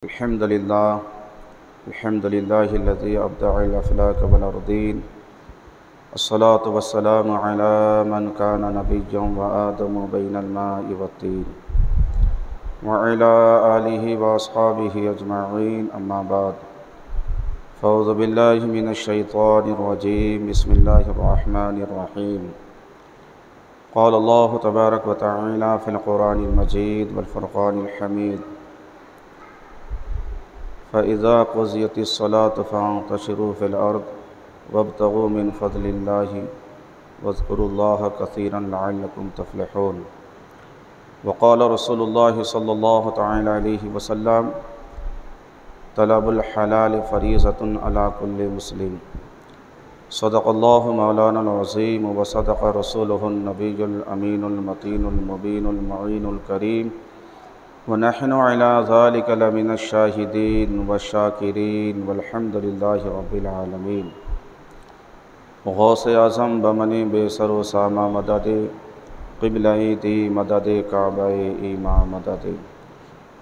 الحمد لله الذي أبدع الأفلاك والأرضين. الصلاة والسلام على من كان نبيا وآدم بين الماء والطين وعلى آله وأصحابه أجمعين. أما بعد، فأعوذ بالله من الشيطان الرجيم. بسم الله الرحمن الرحيم. قال الله تبارك وتعالى في القرآن المجيد والفرقان الحميد: فَإِذَا قُضِيَتِ الصَّلَاةُ فَانتَشِرُوا فِي الْأَرْضِ وَابْتَغُوا مِنْ فَضْلِ اللَّهِ وَاذْكُرُوا اللَّهَ كَثِيرًا لَعَلَّكُمْ تُفْلِحُونَ. وقال رسول اللہ صلی اللہ تعالی علیہ وسلم: طلب الحلال فریضۃ علی کل مسلم. صدق اللہ مولانا العظیم وصدق رسولہ النبی الامین المتین المبین المعین الکریم، ونحن علی ذلک لمن الشاہدین والشاکرین والحمد للہ رب العالمین. غوث اعظم بمن بے سر و سامہ مدد، قبلہ دی مدد، کعبہ ایماں مدد.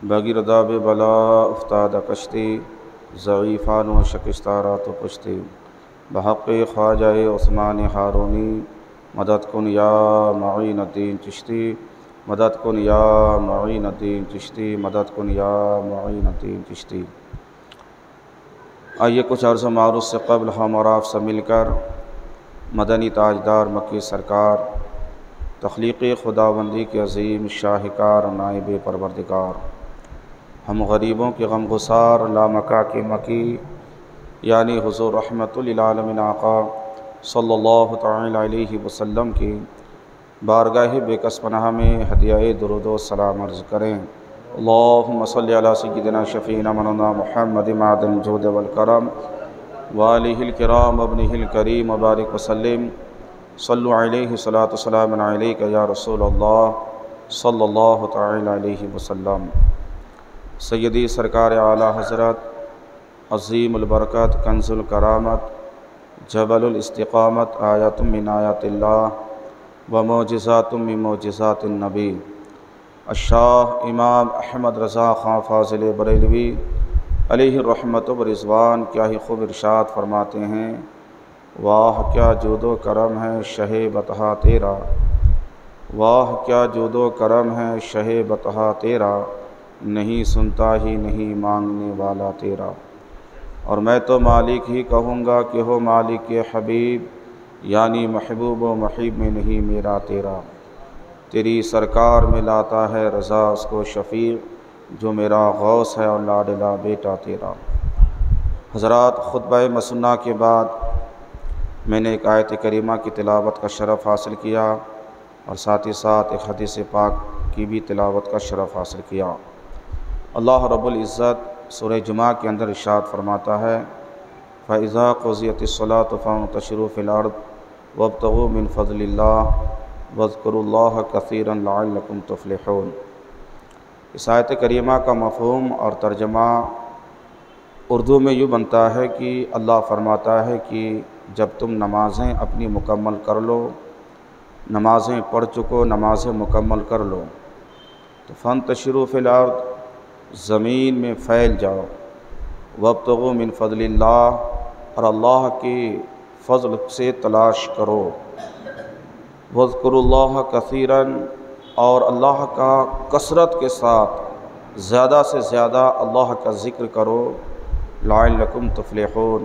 بگرداب بلا افتاد کشتی، ضعیفان و شکستہ رات و پشتی. بحق خواجہ عثمان ہارونی، مدد کن یا معین الدین چشتی، مدد کن یا معین الدین چشتی، مدد کن یا معین الدین چشتی. آئیے کچھ عرض و معروض سے قبل ہم اور آپ سے مل کر مدنی تاجدار مکی سرکار، تخلیقی خداوندی کے عظیم شاہکار نائب پروردگار، ہم غریبوں کے غم گسار لامکہ کے مکی، یعنی حضور رحمت للعالمین آقا صلی اللہ تعالی علیہ وسلم کی بارگاہ بے کس پناہ میں ہدیہ درود و سلام عرض کریں. اللہم صلی علی سیدنا شفیعنا مولانا محمد معدن الجود والکرم وآلہ الکرام وابنہ الکریم وبارک وسلم. صلو علیہ صلاۃ وسلام علیک یا رسول اللہ صلی اللہ تعالی علیہ وسلم. سیدی سرکار اعلیٰ حضرت، عظیم البرکت، کنز الکرامت، جبل الاستقامت، آیت من آیات اللہ و معجزات من معجزات النبی، الشاہ امام احمد رضا خان فاضل بریلوی علیہ الرحمت و رضوان کیا ہی خوب ارشاد فرماتے ہیں: واہ کیا جود و کرم ہے شہ بطحہ تیرا، واہ کیا جود و کرم ہے شہ بطحہ تیرا، نہیں سنتا ہی نہیں مانگنے والا تیرا. اور میں تو مالک ہی کہوں گا کہ ہو مالک کے حبیب، یعنی محبوب و محب میں نہیں میرا تیرا. تیری سرکار میں لاتا ہے رضا اس کو شفیع، جو میرا غوث ہے اور لاڈلا بیٹا تیرا. حضرات، خطبہ مسنہ کے بعد میں نے ایک آیت کریمہ کی تلاوت کا شرف حاصل کیا اور ساتھ ہی ساتھ ایک حدیث پاک کی بھی تلاوت کا شرف حاصل کیا. اللہ رب العزت سورہ جمعہ کے اندر ارشاد فرماتا ہے: فَإِذَا قُضِيَتِ الصَّلَاةُ فَانتَشِرُوا فِي الْأَرْضِ وَابْتَغُوا مِنْ فَضْلِ اللَّهِ وَاذْكُرُوا اللَّهَ كَثِيرًا لَعَلَّكُمْ تُفْلِحُونَ. اس آیت کریمہ کا مفہوم اور ترجمہ اردو میں یوں بنتا ہے کہ اللہ فرماتا ہے کہ جب تم نمازیں اپنی مکمل کر لو، نمازیں پڑھ چکو، نمازیں مکمل کر لو، تو فَانتَشِرُوا فِي الْأَرْضِ، زمین میں پھیل جاؤ، وَابْتَغُوا مِنْ فَضْلِ اللَّهِ، اور اللہ کی فضل سے تلاش کرو، وَاذْكُرُوا اللَّهَ كَثِيرًا، اور اللہ کا کثرت کے ساتھ زیادہ سے زیادہ اللہ کا ذکر کرو، لَعَلَّكُمْ تُفْلِحُونَ،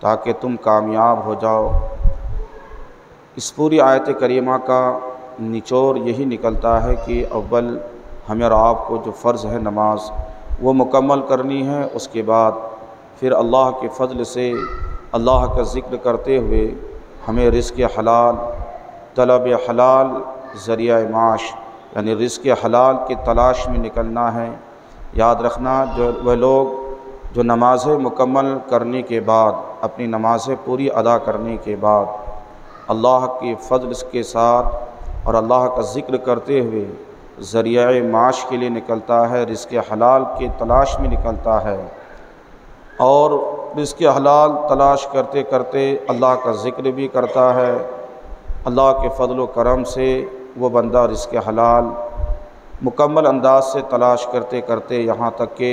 تاکہ تم کامیاب ہو جاؤ. اس پوری آیت کریمہ کا نچوڑ یہی نکلتا ہے کہ اول ہمیں اور آپ کو جو فرض ہے نماز وہ مکمل کرنی ہے، اس کے بعد پھر اللہ کے فضل سے اللہ کا ذکر کرتے ہوئے ہمیں رزق حلال، طلب حلال، ذریعہ معاش یعنی رزق حلال کی تلاش میں نکلنا ہے. یاد رکھنا، وہ لوگ جو نمازیں مکمل کرنے کے بعد، اپنی نمازیں پوری ادا کرنے کے بعد اللہ کی فضل کے ساتھ اور اللہ کا ذکر کرتے ہوئے ذریعہ معاش کے لیے نکلتا ہے، رزق حلال کی تلاش میں نکلتا ہے، اور رزق حلال تلاش کرتے کرتے اللہ کا ذکر بھی کرتا ہے، اللہ کے فضل و کرم سے وہ بندہ رزق حلال مکمل انداز سے تلاش کرتے کرتے یہاں تک کہ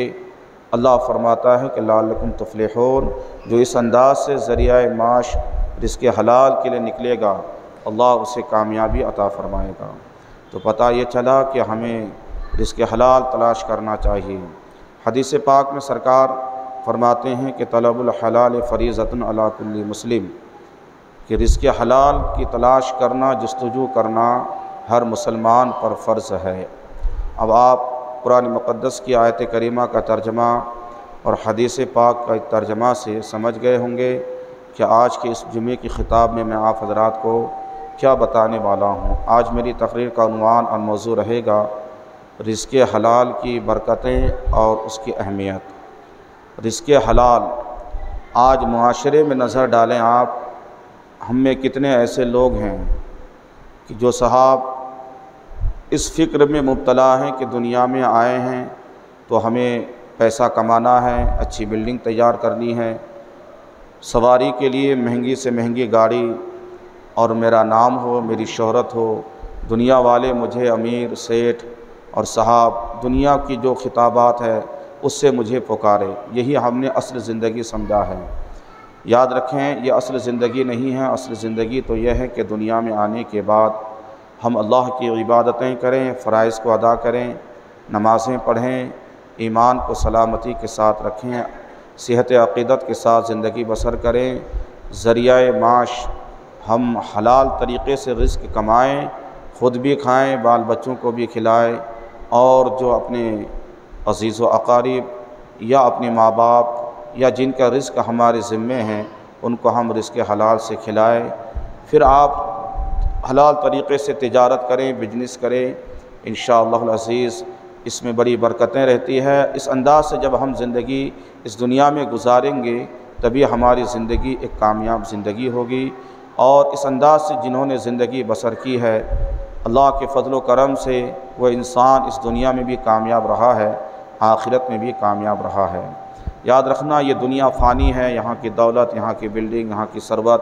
اللہ فرماتا ہے کہ لعلکم تفلحون، جو اس انداز سے ذریعہ معاش رزق حلال کے لیے نکلے گا اللہ اسے کامیابی عطا فرمائے گا۔ تو پتہ یہ چلا کہ ہمیں رزق حلال تلاش کرنا چاہیے۔ حدیث پاک میں سرکار فرماتے ہیں کہ طلب الحلال فریضۃ علی کل مسلم، کہ رزق حلال کی تلاش کرنا، جستجو کرنا ہر مسلمان پر فرض ہے۔ اب آپ قرآن مقدس کی آیت کریمہ کا ترجمہ اور حدیث پاک کا ترجمہ سے سمجھ گئے ہوں گے کہ آج کے اس جمعے کی خطاب میں آپ حضرات کو کیا بتانے والا ہوں۔ آج میری تقریر کا عنوان اور موضوع رہے گا رزق حلال کی برکتیں اور اس کی اہمیت۔ رزق حلال، آج معاشرے میں نظر ڈالیں آپ، ہم میں کتنے ایسے لوگ ہیں کہ جو صاحب اس فکر میں مبتلا ہیں کہ دنیا میں آئے ہیں تو ہمیں پیسہ کمانا ہے، اچھی بلڈنگ تیار کرنی ہے، سواری کے لیے مہنگی سے مہنگی گاڑی، اور میرا نام ہو، میری شہرت ہو، دنیا والے مجھے امیر، سیٹھ اور صاحب، دنیا کی جو خطابات ہے اس سے مجھے پکارے۔ یہی ہم نے اصل زندگی سمجھا ہے۔ یاد رکھیں یہ اصل زندگی نہیں ہے۔ اصل زندگی تو یہ ہے کہ دنیا میں آنے کے بعد ہم اللہ کی عبادتیں کریں، فرائض کو ادا کریں، نمازیں پڑھیں، ایمان کو سلامتی کے ساتھ رکھیں، صحت عقیدت کے ساتھ زندگی بسر کریں، ذریعہ معاش ہم حلال طریقے سے رزق کمائیں، خود بھی کھائیں، بال بچوں کو بھی کھلائیں، اور جو اپنے عزیز و اقارب یا اپنے ماں باپ یا جن کا رزق ہمارے ذمے ہیں ان کو ہم رزق حلال سے کھلائیں۔ پھر آپ حلال طریقے سے تجارت کریں، بزنس کریں، انشاءاللہ العزیز اس میں بڑی برکتیں رہتی ہے۔ اس انداز سے جب ہم زندگی اس دنیا میں گزاریں گے تبھی ہماری زندگی ایک کامیاب زندگی ہوگی۔ اور اس انداز سے جنہوں نے زندگی بسر کی ہے اللہ کے فضل و کرم سے وہ انسان اس دنیا میں بھی کامیاب رہا ہے، آخرت میں بھی کامیاب رہا ہے۔ یاد رکھنا یہ دنیا فانی ہے، یہاں کی دولت، یہاں کی بلڈنگ، یہاں کی ثروت،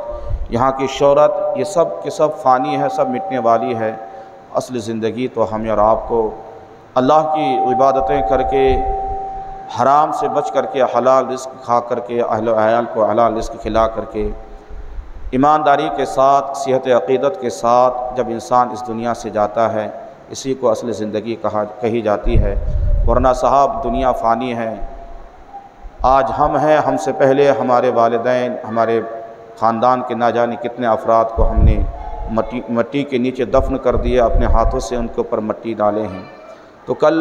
یہاں کی شہرت، یہ سب کے سب فانی ہے، سب مٹنے والی ہے۔ اصل زندگی تو ہمیں اور آپ کو اللہ کی عبادتیں کر کے، حرام سے بچ کر کے، حلال رزق کھا کر کے، اہل و عیال کو حلال رزق کھلا کر کے، ایمانداری کے ساتھ، صحت عقیدت کے ساتھ جب انسان اس دنیا سے جاتا ہے، اسی کو اصل زندگی کہی جاتی ہے۔ ورنہ صاحب دنیا فانی ہے۔ آج ہم ہیں، ہم سے پہلے ہمارے والدین، ہمارے خاندان کے نہ جانے کتنے افراد کو ہم نے مٹی کے نیچے دفن کر دیا، اپنے ہاتھوں سے ان کے اوپر مٹی ڈالے ہیں۔ تو کل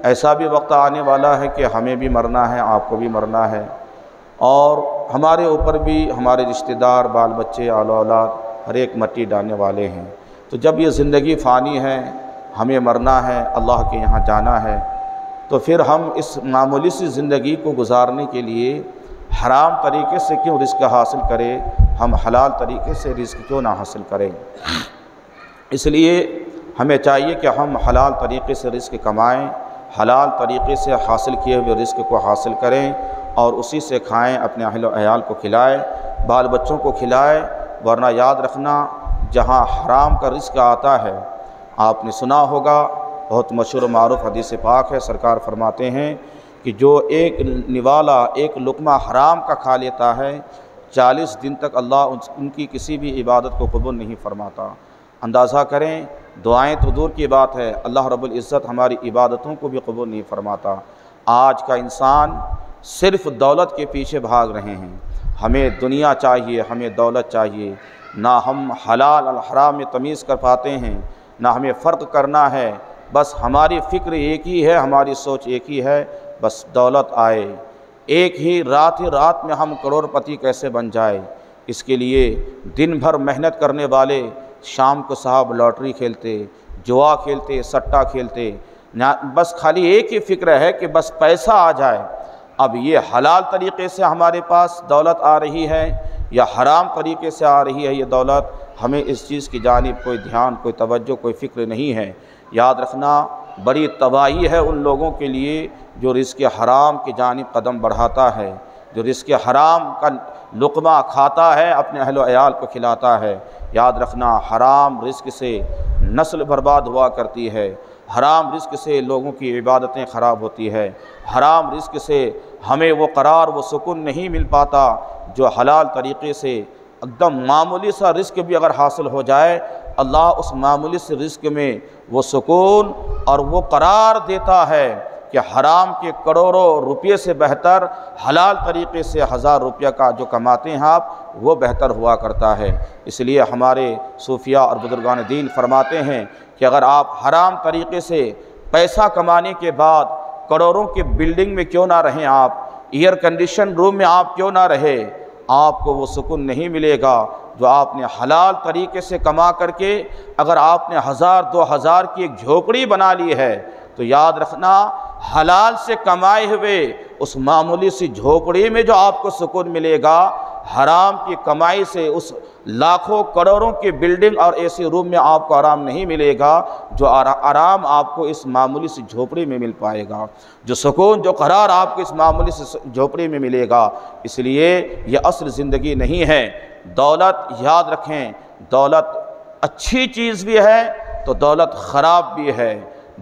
ایسا بھی وقت آنے والا ہے کہ ہمیں بھی مرنا ہے، آپ کو بھی مرنا ہے، اور ہمارے اوپر بھی ہمارے رشتہ دار، بال بچے، آل و اولاد ہر ایک مٹی ڈالنے والے ہیں۔ تو جب یہ زندگی فانی ہے، ہمیں مرنا ہے، اللہ کے یہاں جانا ہے، تو پھر ہم اس معمولی سی زندگی کو گزارنے کے لیے حرام طریقے سے کیوں رزق حاصل کریں، ہم حلال طریقے سے رزق کیوں نہ حاصل کریں۔ اس لیے ہمیں چاہیے کہ ہم حلال طریقے سے رزق کمائیں، حلال طریقے سے حاصل کیے ہوئے رزق کو حاصل کریں اور اسی سے کھائیں، اپنے اہل و عیال کو کھلائیں، بال بچوں کو کھلائیں۔ ورنہ یاد رکھنا جہاں حرام کا رزق آتا ہے، آپ نے سنا ہوگا، بہت مشہور و معروف حدیث پاک ہے، سرکار فرماتے ہیں کہ جو ایک نوالا، ایک لقمہ حرام کا کھا لیتا ہے 40 دن تک اللہ ان کی کسی بھی عبادت کو قبول نہیں فرماتا۔ اندازہ کریں، دعائیں تو دور کی بات ہے، اللہ رب العزت ہماری عبادتوں کو بھی قبول نہیں فرماتا۔ آج کا انسان صرف دولت کے پیچھے بھاگ رہے ہیں، ہمیں دنیا چاہیے، ہمیں دولت چاہیے، نہ ہم حلال اور حرام میں تمیز کر پاتے ہیں، نہ ہمیں فرق کرنا ہے۔ بس ہماری فکر ایک ہی ہے، ہماری سوچ ایک ہی ہے، بس دولت آئے، ایک ہی رات میں ہم کروڑ پتی کیسے بن جائے۔ اس کے لیے دن بھر محنت کرنے والے شام کو صاحب لاٹری کھیلتے، جوا کھیلتے، سٹا کھیلتے، بس خالی ایک ہی فکر ہے کہ بس پیسہ آ جائے۔ اب یہ حلال طریقے سے ہمارے پاس دولت آ رہی ہے یا حرام طریقے سے آ رہی ہے یہ دولت، ہمیں اس چیز کی جانب کوئی دھیان، کوئی توجہ، کوئی فکر نہیں ہے۔ یاد رکھنا بڑی تباہی ہے ان لوگوں کے لیے جو رزق حرام کی جانب قدم بڑھاتا ہے، جو رزق حرام کا لقمہ کھاتا ہے، اپنے اہل و عیال کو کھلاتا ہے۔ یاد رکھنا حرام رزق سے نسل برباد ہوا کرتی ہے، حرام رزق سے لوگوں کی عبادتیں خراب ہوتی ہے، حرام رزق سے ہمیں وہ قرار و سکون نہیں مل پاتا جو حلال طریقے سے ایک دم معمولی سا رزق بھی اگر حاصل ہو جائے، اللہ اس معمولی سے رزق میں وہ سکون اور وہ قرار دیتا ہے کہ حرام کے کروڑوں روپے سے بہتر حلال طریقے سے 1000 روپیہ کا جو کماتے ہیں آپ، وہ بہتر ہوا کرتا ہے۔ اس لیے ہمارے صوفیاء اور بزرگان دین فرماتے ہیں کہ اگر آپ حرام طریقے سے پیسہ کمانے کے بعد کروڑوں کی بلڈنگ میں کیوں نہ رہیں، آپ ایئر کنڈیشن روم میں آپ کیوں نہ رہے، آپ کو وہ سکون نہیں ملے گا جو آپ نے حلال طریقے سے کما کر کے اگر آپ نے 1000 2000 کی ایک جھوپڑی بنا لی ہے تو یاد رکھنا حلال سے کمائے ہوئے اس معمولی سی جھوپڑی میں جو آپ کو سکون ملے گا، حرام کی کمائی سے اس لاکھوں کروڑوں کی بلڈنگ اور ایسی روم میں آپ کو آرام نہیں ملے گا جو آرام آپ کو اس معمولی سی جھوپڑی میں مل پائے گا، جو سکون جو قرار آپ کو اس معمولی سی جھوپڑی میں ملے گا۔ اس لیے یہ اصل زندگی نہیں ہے۔ دولت یاد رکھیں، دولت اچھی چیز بھی ہے تو دولت خراب بھی ہے۔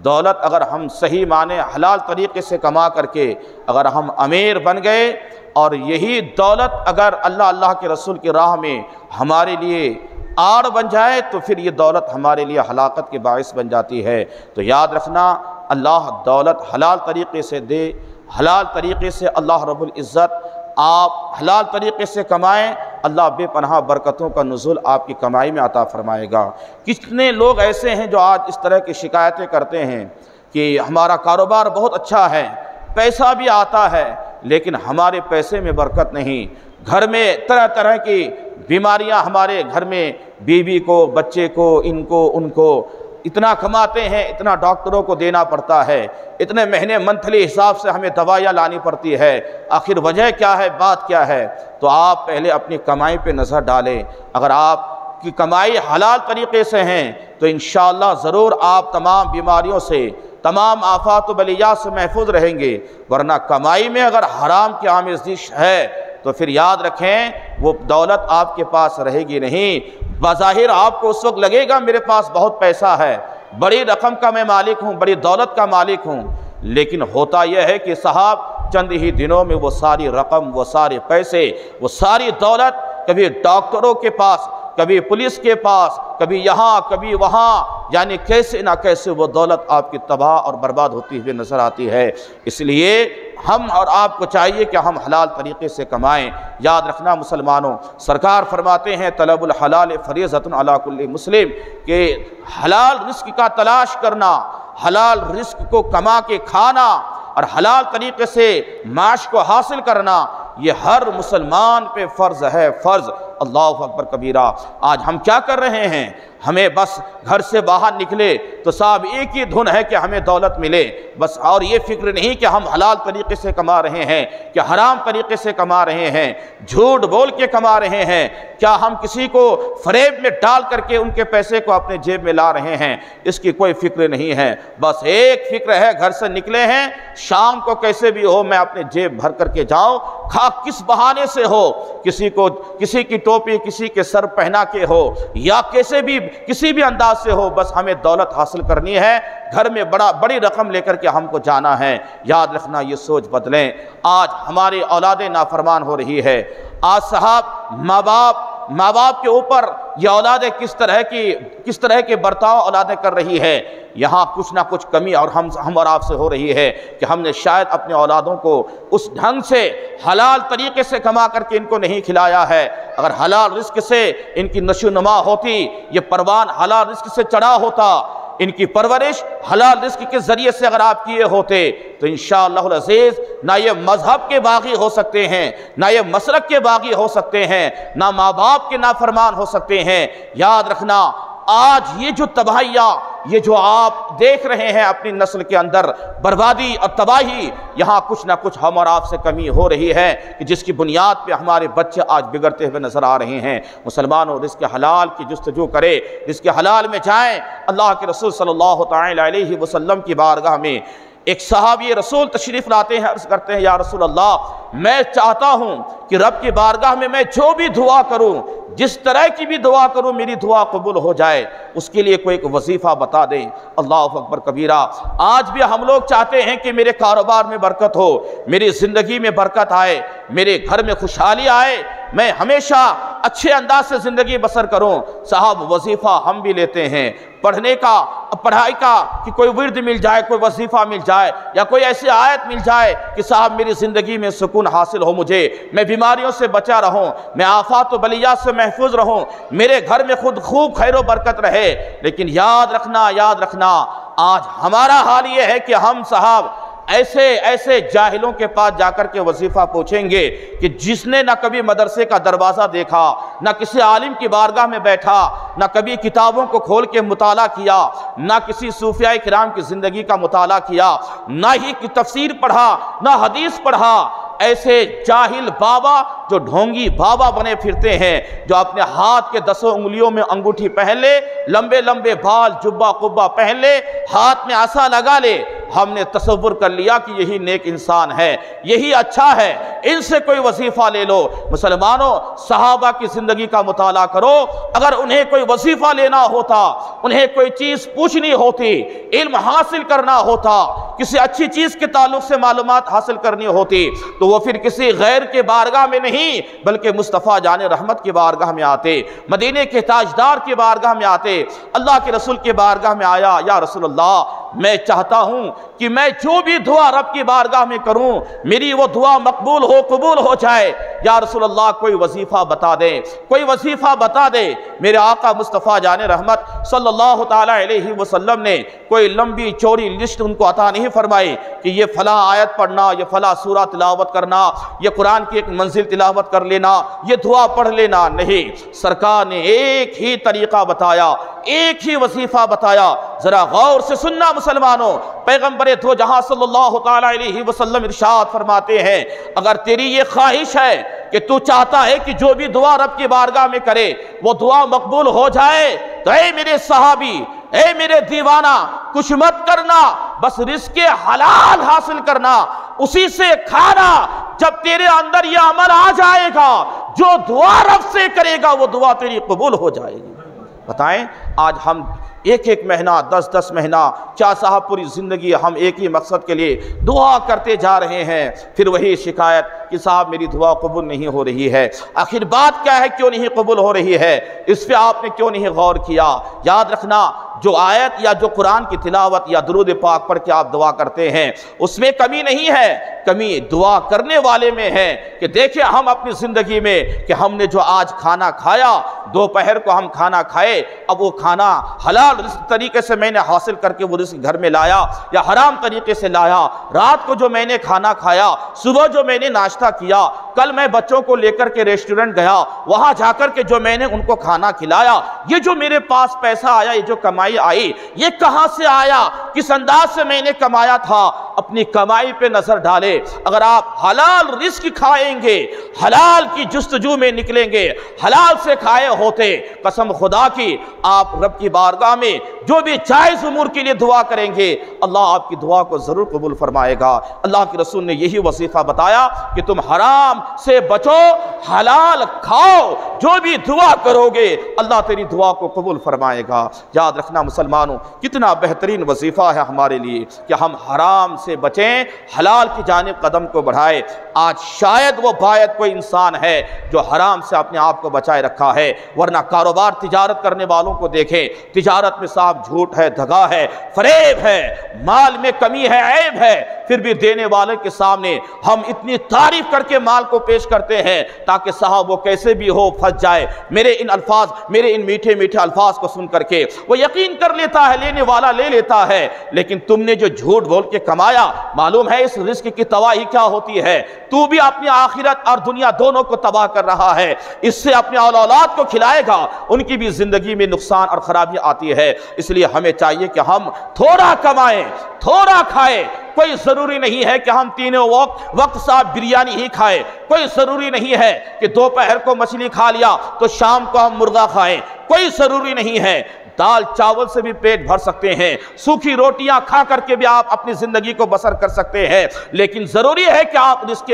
دولت اگر ہم صحیح معنی حلال طریقے سے کما کر کے اگر ہم امیر بن گئے اور یہی دولت اگر اللہ کے رسول کی راہ میں ہمارے لیے آڑ بن جائے تو پھر یہ دولت ہمارے لیے ہلاکت کے باعث بن جاتی ہے۔ تو یاد رکھنا اللہ دولت حلال طریقے سے دے، حلال طریقے سے اللہ رب العزت آپ حلال طریقے سے کمائیں، اللہ بے پناہ برکتوں کا نزول آپ کی کمائی میں عطا فرمائے گا۔ کتنے لوگ ایسے ہیں جو آج اس طرح کی شکایتیں کرتے ہیں کہ ہمارا کاروبار بہت اچھا ہے، پیسہ بھی آتا ہے لیکن ہمارے پیسے میں برکت نہیں، گھر میں طرح طرح کی بیماریاں، ہمارے گھر میں بیوی کو، بچے کو، ان کو اتنا کماتے ہیں، اتنا ڈاکٹروں کو دینا پڑتا ہے، اتنے مہینے منتھلی حساب سے ہمیں دوائیاں لانی پڑتی ہے، آخر وجہ کیا ہے، بات کیا ہے؟ تو آپ پہلے اپنی کمائی پہ نظر ڈالیں۔ اگر آپ کی کمائی حلال طریقے سے ہیں تو انشاءاللہ ضرور آپ تمام بیماریوں سے، تمام آفات و بلیات سے محفوظ رہیں گے، ورنہ کمائی میں اگر حرام کی آمیزش ہے تو پھر یاد رکھیں وہ دولت آپ کے پاس رہے گی نہیں۔ بظاہر آپ کو اس وقت لگے گا میرے پاس بہت پیسہ ہے، بڑی رقم کا میں مالک ہوں، بڑی دولت کا مالک ہوں، لیکن ہوتا یہ ہے کہ صاحب چند ہی دنوں میں وہ ساری رقم، وہ سارے پیسے، وہ ساری دولت کبھی ڈاکٹروں کے پاس، کبھی پولیس کے پاس، کبھی یہاں کبھی وہاں، یعنی کیسے نہ کیسے وہ دولت آپ کی تباہ اور برباد ہوتی ہوئی نظر آتی ہے۔ اس لیے ہم اور آپ کو چاہیے کہ ہم حلال طریقے سے کمائیں۔ یاد رکھنا مسلمانوں، سرکار فرماتے ہیں طلب الحلال فریضۃ علی کل مسلم، کہ حلال رزق کا تلاش کرنا، حلال رزق کو کما کے کھانا اور حلال طریقے سے معاش کو حاصل کرنا یہ ہر مسلمان پہ فرض ہے، فرض۔ اللہ اکبر کبیرہ۔ آج ہم کیا کر رہے ہیں؟ ہمیں بس گھر سے باہر نکلے تو صاحب ایک ہی دھن ہے کہ ہمیں دولت ملے بس، اور یہ فکر نہیں کہ ہم حلال طریقے سے کما رہے ہیں کہ حرام طریقے سے کما رہے ہیں، جھوٹ بول کے کما رہے ہیں، کیا ہم کسی کو فریب میں ڈال کر کے ان کے پیسے کو اپنے جیب میں لا رہے ہیں، اس کی کوئی فکر نہیں ہے۔ بس ایک فکر ہے، گھر سے نکلے ہیں، شام کو کیسے بھی ہو میں اپنے جیب بھر کر کے جاؤں، کھا کس بہانے سے ہو، کسی کی ٹوپی کسی کے سر پہنا کے ہو یا کسی بھی انداز سے ہو، بس ہمیں دولت حاصل کرنی ہے، گھر میں بڑی رقم لے کر کے ہم کو جانا ہے۔ یاد رکھنا یہ سوچ بدلیں۔ آج ہماری اولادیں نافرمان ہو رہی ہے۔ آج صاحب ماں باپ کے اوپر یہ اولادیں کس طرح کے برتاؤ اولادیں کر رہی ہے، یہاں کچھ نہ کچھ کمی اور ہم اور آپ سے ہو رہی ہے کہ ہم نے شاید اپنے اولادوں کو اس ڈھنگ سے حلال طریقے سے کما کر کے ان کو نہیں کھلایا ہے۔ اگر حلال رزق سے ان کی نشو نما ہوتی، یہ پروان حلال رزق سے چڑھا ہوتا، ان کی پرورش حلال رزق کے ذریعے سے اگر آپ کیے ہوتے تو انشاءاللہ العزیز نہ یہ مذہب کے باغی ہو سکتے ہیں، نہ یہ مسلک کے باغی ہو سکتے ہیں، نہ ماں باپ کے نافرمان ہو سکتے ہیں۔ یاد رکھنا آج یہ جو تباہیاں، یہ جو آپ دیکھ رہے ہیں اپنی نسل کے اندر بربادی اور تباہی، یہاں کچھ نہ کچھ ہم اور آپ سے کمی ہو رہی ہے کہ جس کی بنیاد پہ ہمارے بچے آج بگڑتے ہوئے نظر آ رہے ہیں۔ مسلمانوں رزق حلال کی جستجو کرے، رزق حلال میں جائیں، اللہ کے رسول صلی اللہ تعالی علیہ وسلم کی بارگاہ میں ایک صحابی رسول تشریف لاتے ہیں، عرض کرتے ہیں یا رسول اللہ میں چاہتا ہوں کہ رب کی بارگاہ میں جو بھی دعا کروں، جس طرح کی بھی دعا کروں میری دعا قبول ہو جائے، اس کے لیے کوئی ایک وظیفہ بتا دیں۔ اللہ اکبر کبیرہ۔ آج بھی ہم لوگ چاہتے ہیں کہ میرے کاروبار میں برکت ہو، میری زندگی میں برکت آئے، میرے گھر میں خوشحالی آئے، میں ہمیشہ اچھے انداز سے زندگی بسر کروں۔ صاحب وظیفہ ہم بھی لیتے ہیں، پڑھنے کا، پڑھائی کا، کہ کوئی ورد مل جائے، کوئی وظیفہ مل جائے، یا کوئی ایسی آیت مل جائے کہ صاحب میری زندگی میں سکون حاصل ہو، مجھے میں بیماریوں سے بچا رہوں، میں آفات و بلیات سے محفوظ رہوں، میرے گھر میں خود خوب خیر و برکت رہے۔ لیکن یاد رکھنا آج ہمارا حال یہ ہے کہ ہم صاحب ایسے جاہلوں کے پاس جا کر کے وظیفہ پوچھیں گے کہ جس نے نہ کبھی مدرسے کا دروازہ دیکھا، نہ کسی عالم کی بارگاہ میں بیٹھا، نہ کبھی کتابوں کو کھول کے مطالعہ کیا، نہ کسی صوفیاء کرام کی زندگی کا مطالعہ کیا، نہ ہی تفسیر پڑھا، نہ حدیث پڑھا۔ ایسے جاہل بابا جو ڈھونگی بابا بنے پھرتے ہیں، جو اپنے ہاتھ کے 10 انگلیوں میں انگوٹھی پہن لے، لمبے لمبے بال، جبہ قبہ پہن لے، ہاتھ میں عصا لگا لے، ہم نے تصور کر لیا کہ یہی نیک انسان ہے، یہی اچھا ہے، ان سے کوئی وظیفہ لے لو۔ مسلمانوں، صحابہ کی زندگی کا مطالعہ کرو۔ اگر انہیں کوئی وظیفہ لینا ہوتا، انہیں کوئی چیز پوچھنی ہوتی، علم حاصل کرنا ہوتا، کسی اچھی چیز کے تعلق سے معلومات حاصل کرنی ہوتی، تو وہ پھر کسی غیر کے بارگاہ میں نہیں بلکہ مصطفیٰ جان رحمت کی بارگاہ میں آتے، مدینے کے تاجدار کی بارگاہ میں آتے، اللہ کے رسول کی بارگاہ میں آیا، یا رسول اللہ میں چاہتا ہوں کہ میں جو بھی دعا رب کی بارگاہ میں کروں میری وہ دعا مقبول ہو، قبول ہو جائے۔ یا رسول اللہ کوئی وظیفہ بتا دیں، کوئی وظیفہ بتا دے۔ میرے آقا مصطفیٰ جان رحمت صلی اللہ تعالیٰ علیہ وسلم نے کوئی لمبی چوڑی لسٹ ان کو عطا نہیں فرمائی کہ یہ فلاں آیت پڑھنا، یہ فلاں سورہ تلاوت کرنا، یہ قرآن کی ایک منزل تلاوت کر لینا، یہ دعا پڑھ لینا، نہیں۔ سرکار نے ایک ہی طریقہ بتایا، ایک ہی وظیفہ بتایا۔ ذرا غور سے سننا مسلمانوں، پیغمبر دو جہاں صلی اللہ تعالیٰ علیہ وسلم ارشاد فرماتے ہیں اگر تیری یہ خواہش ہے کہ تو چاہتا ہے کہ جو بھی دعا رب کی بارگاہ میں کرے وہ دعا مقبول ہو جائے، تو اے میرے صحابی، اے میرے دیوانہ، کچھ مت کرنا، بس رزق حلال حاصل کرنا، اسی سے کھانا۔ جب تیرے اندر یہ عمل آ جائے گا، جو دعا رب سے کرے گا وہ دعا تیری قبول ہو جائے گی۔ بتائیں آج ہم ایک مہینہ، 10 مہینہ، کیا صاحب پوری زندگی ہم ایک ہی مقصد کے لیے دعا کرتے جا رہے ہیں، پھر وہی شکایت کہ صاحب میری دعا قبول نہیں ہو رہی ہے۔ آخر بات کیا ہے، کیوں نہیں قبول ہو رہی ہے؟ اس پہ آپ نے کیوں نہیں غور کیا؟ یاد رکھنا، جو آیت یا جو قرآن کی تلاوت یا درود پاک پڑھ کے آپ دعا کرتے ہیں اس میں کمی نہیں ہے، کمی دعا کرنے والے میں ہے کہ دیکھیں ہم اپنی زندگی میں کہ ہم نے جو آج کھانا کھایا، دوپہر کو ہم کھانا کھائے، اب وہ کھانا حلال طریقے سے میں نے حاصل کر کے وہ رزق گھر میں لایا یا حرام طریقے سے لایا؟ رات کو جو میں نے کھانا کھایا، صبح جو میں نے ناشتہ کیا، کل میں بچوں کو لے کر کے ریسٹورنٹ گیا، وہاں جا کر کے جو میں نے ان کو کھانا کھلایا، یہ جو میرے پاس پیسہ آیا، یہ جو کمائی آئی، یہ کہاں سے آیا؟ کس انداز سے میں نے کمایا تھا؟ اپنی کمائی پہ نظر ڈالے۔ اگر آپ حلال رزق کھائیں گے، حلال کی جستجو میں نکلیں گے، حلال سے کھائے ہوتے، قسم خدا کی آپ رب کی بارگاہ میں جو بھی جائز امور کے لیے دعا کریں گے اللہ آپ کی دعا کو ضرور قبول فرمائے گا۔ اللہ کے رسول نے یہی وظیفہ بتایا کہ تم حرام سے بچو، حلال کھاؤ، جو بھی دعا کرو گے اللہ تیری دعا کو قبول فرمائے گا۔ یاد رکھنا مسلمانوں، کتنا بہترین وظیفہ ہے ہمارے لیے کہ ہم حرام سے بچیں، حلال کی جانب قدم کو بڑھائیں۔ آج شاید وہ باید کوئی انسان ہے جو حرام سے اپنے آپ کو بچائے رکھا ہے، ورنہ کاروبار تجارت کرنے والوں کو دیکھیں، تجارت میں صاحب جھوٹ ہے، دھگا ہے، فریب ہے، مال میں کمی ہے، عیب ہے، پھر بھی دینے والے کے سامنے ہم اتنی تعریف کر کے مال کو پیش کرتے ہیں تاکہ صاحب وہ کیسے بھی ہو پھنس جائے۔ میرے ان الفاظ، میرے ان میٹھے میٹھے الفاظ کو سن کر کے وہ یقین کر لیتا ہے، لینے والا لے لیتا ہے، لیکن تم نے جو جھوٹ بول کے کمایا، معلوم ہے اس رزق کی تباہی کیا ہوتی ہے؟ تو بھی اپنی آخرت اور دنیا دونوں کو تباہ کر رہا ہے، اس سے اپنے اولاد کو کھلائے گا، ان کی بھی زندگی میں نقصان اور خرابی آتی ہے۔ اس لیے ہمیں چاہیے کہ ہم تھوڑا کمائیں، تھوڑا کھائیں۔ کوئی ضروری نہیں ہے کہ ہم تینوں وقت صاحب بریانی ہی کھائیں، کوئی ضروری نہیں ہے کہ دوپہر کو مچھلی کھا لیا تو شام کو ہم مرغا کھائیں، کوئی ضروری نہیں ہے۔ دال چاول سے بھی پیٹ بھر سکتے ہیں، سوکھی روٹیاں کھا کر کے بھی آپ اپنی زندگی کو بسر کر سکتے ہیں، لیکن ضروری ہے کہ آپ رزق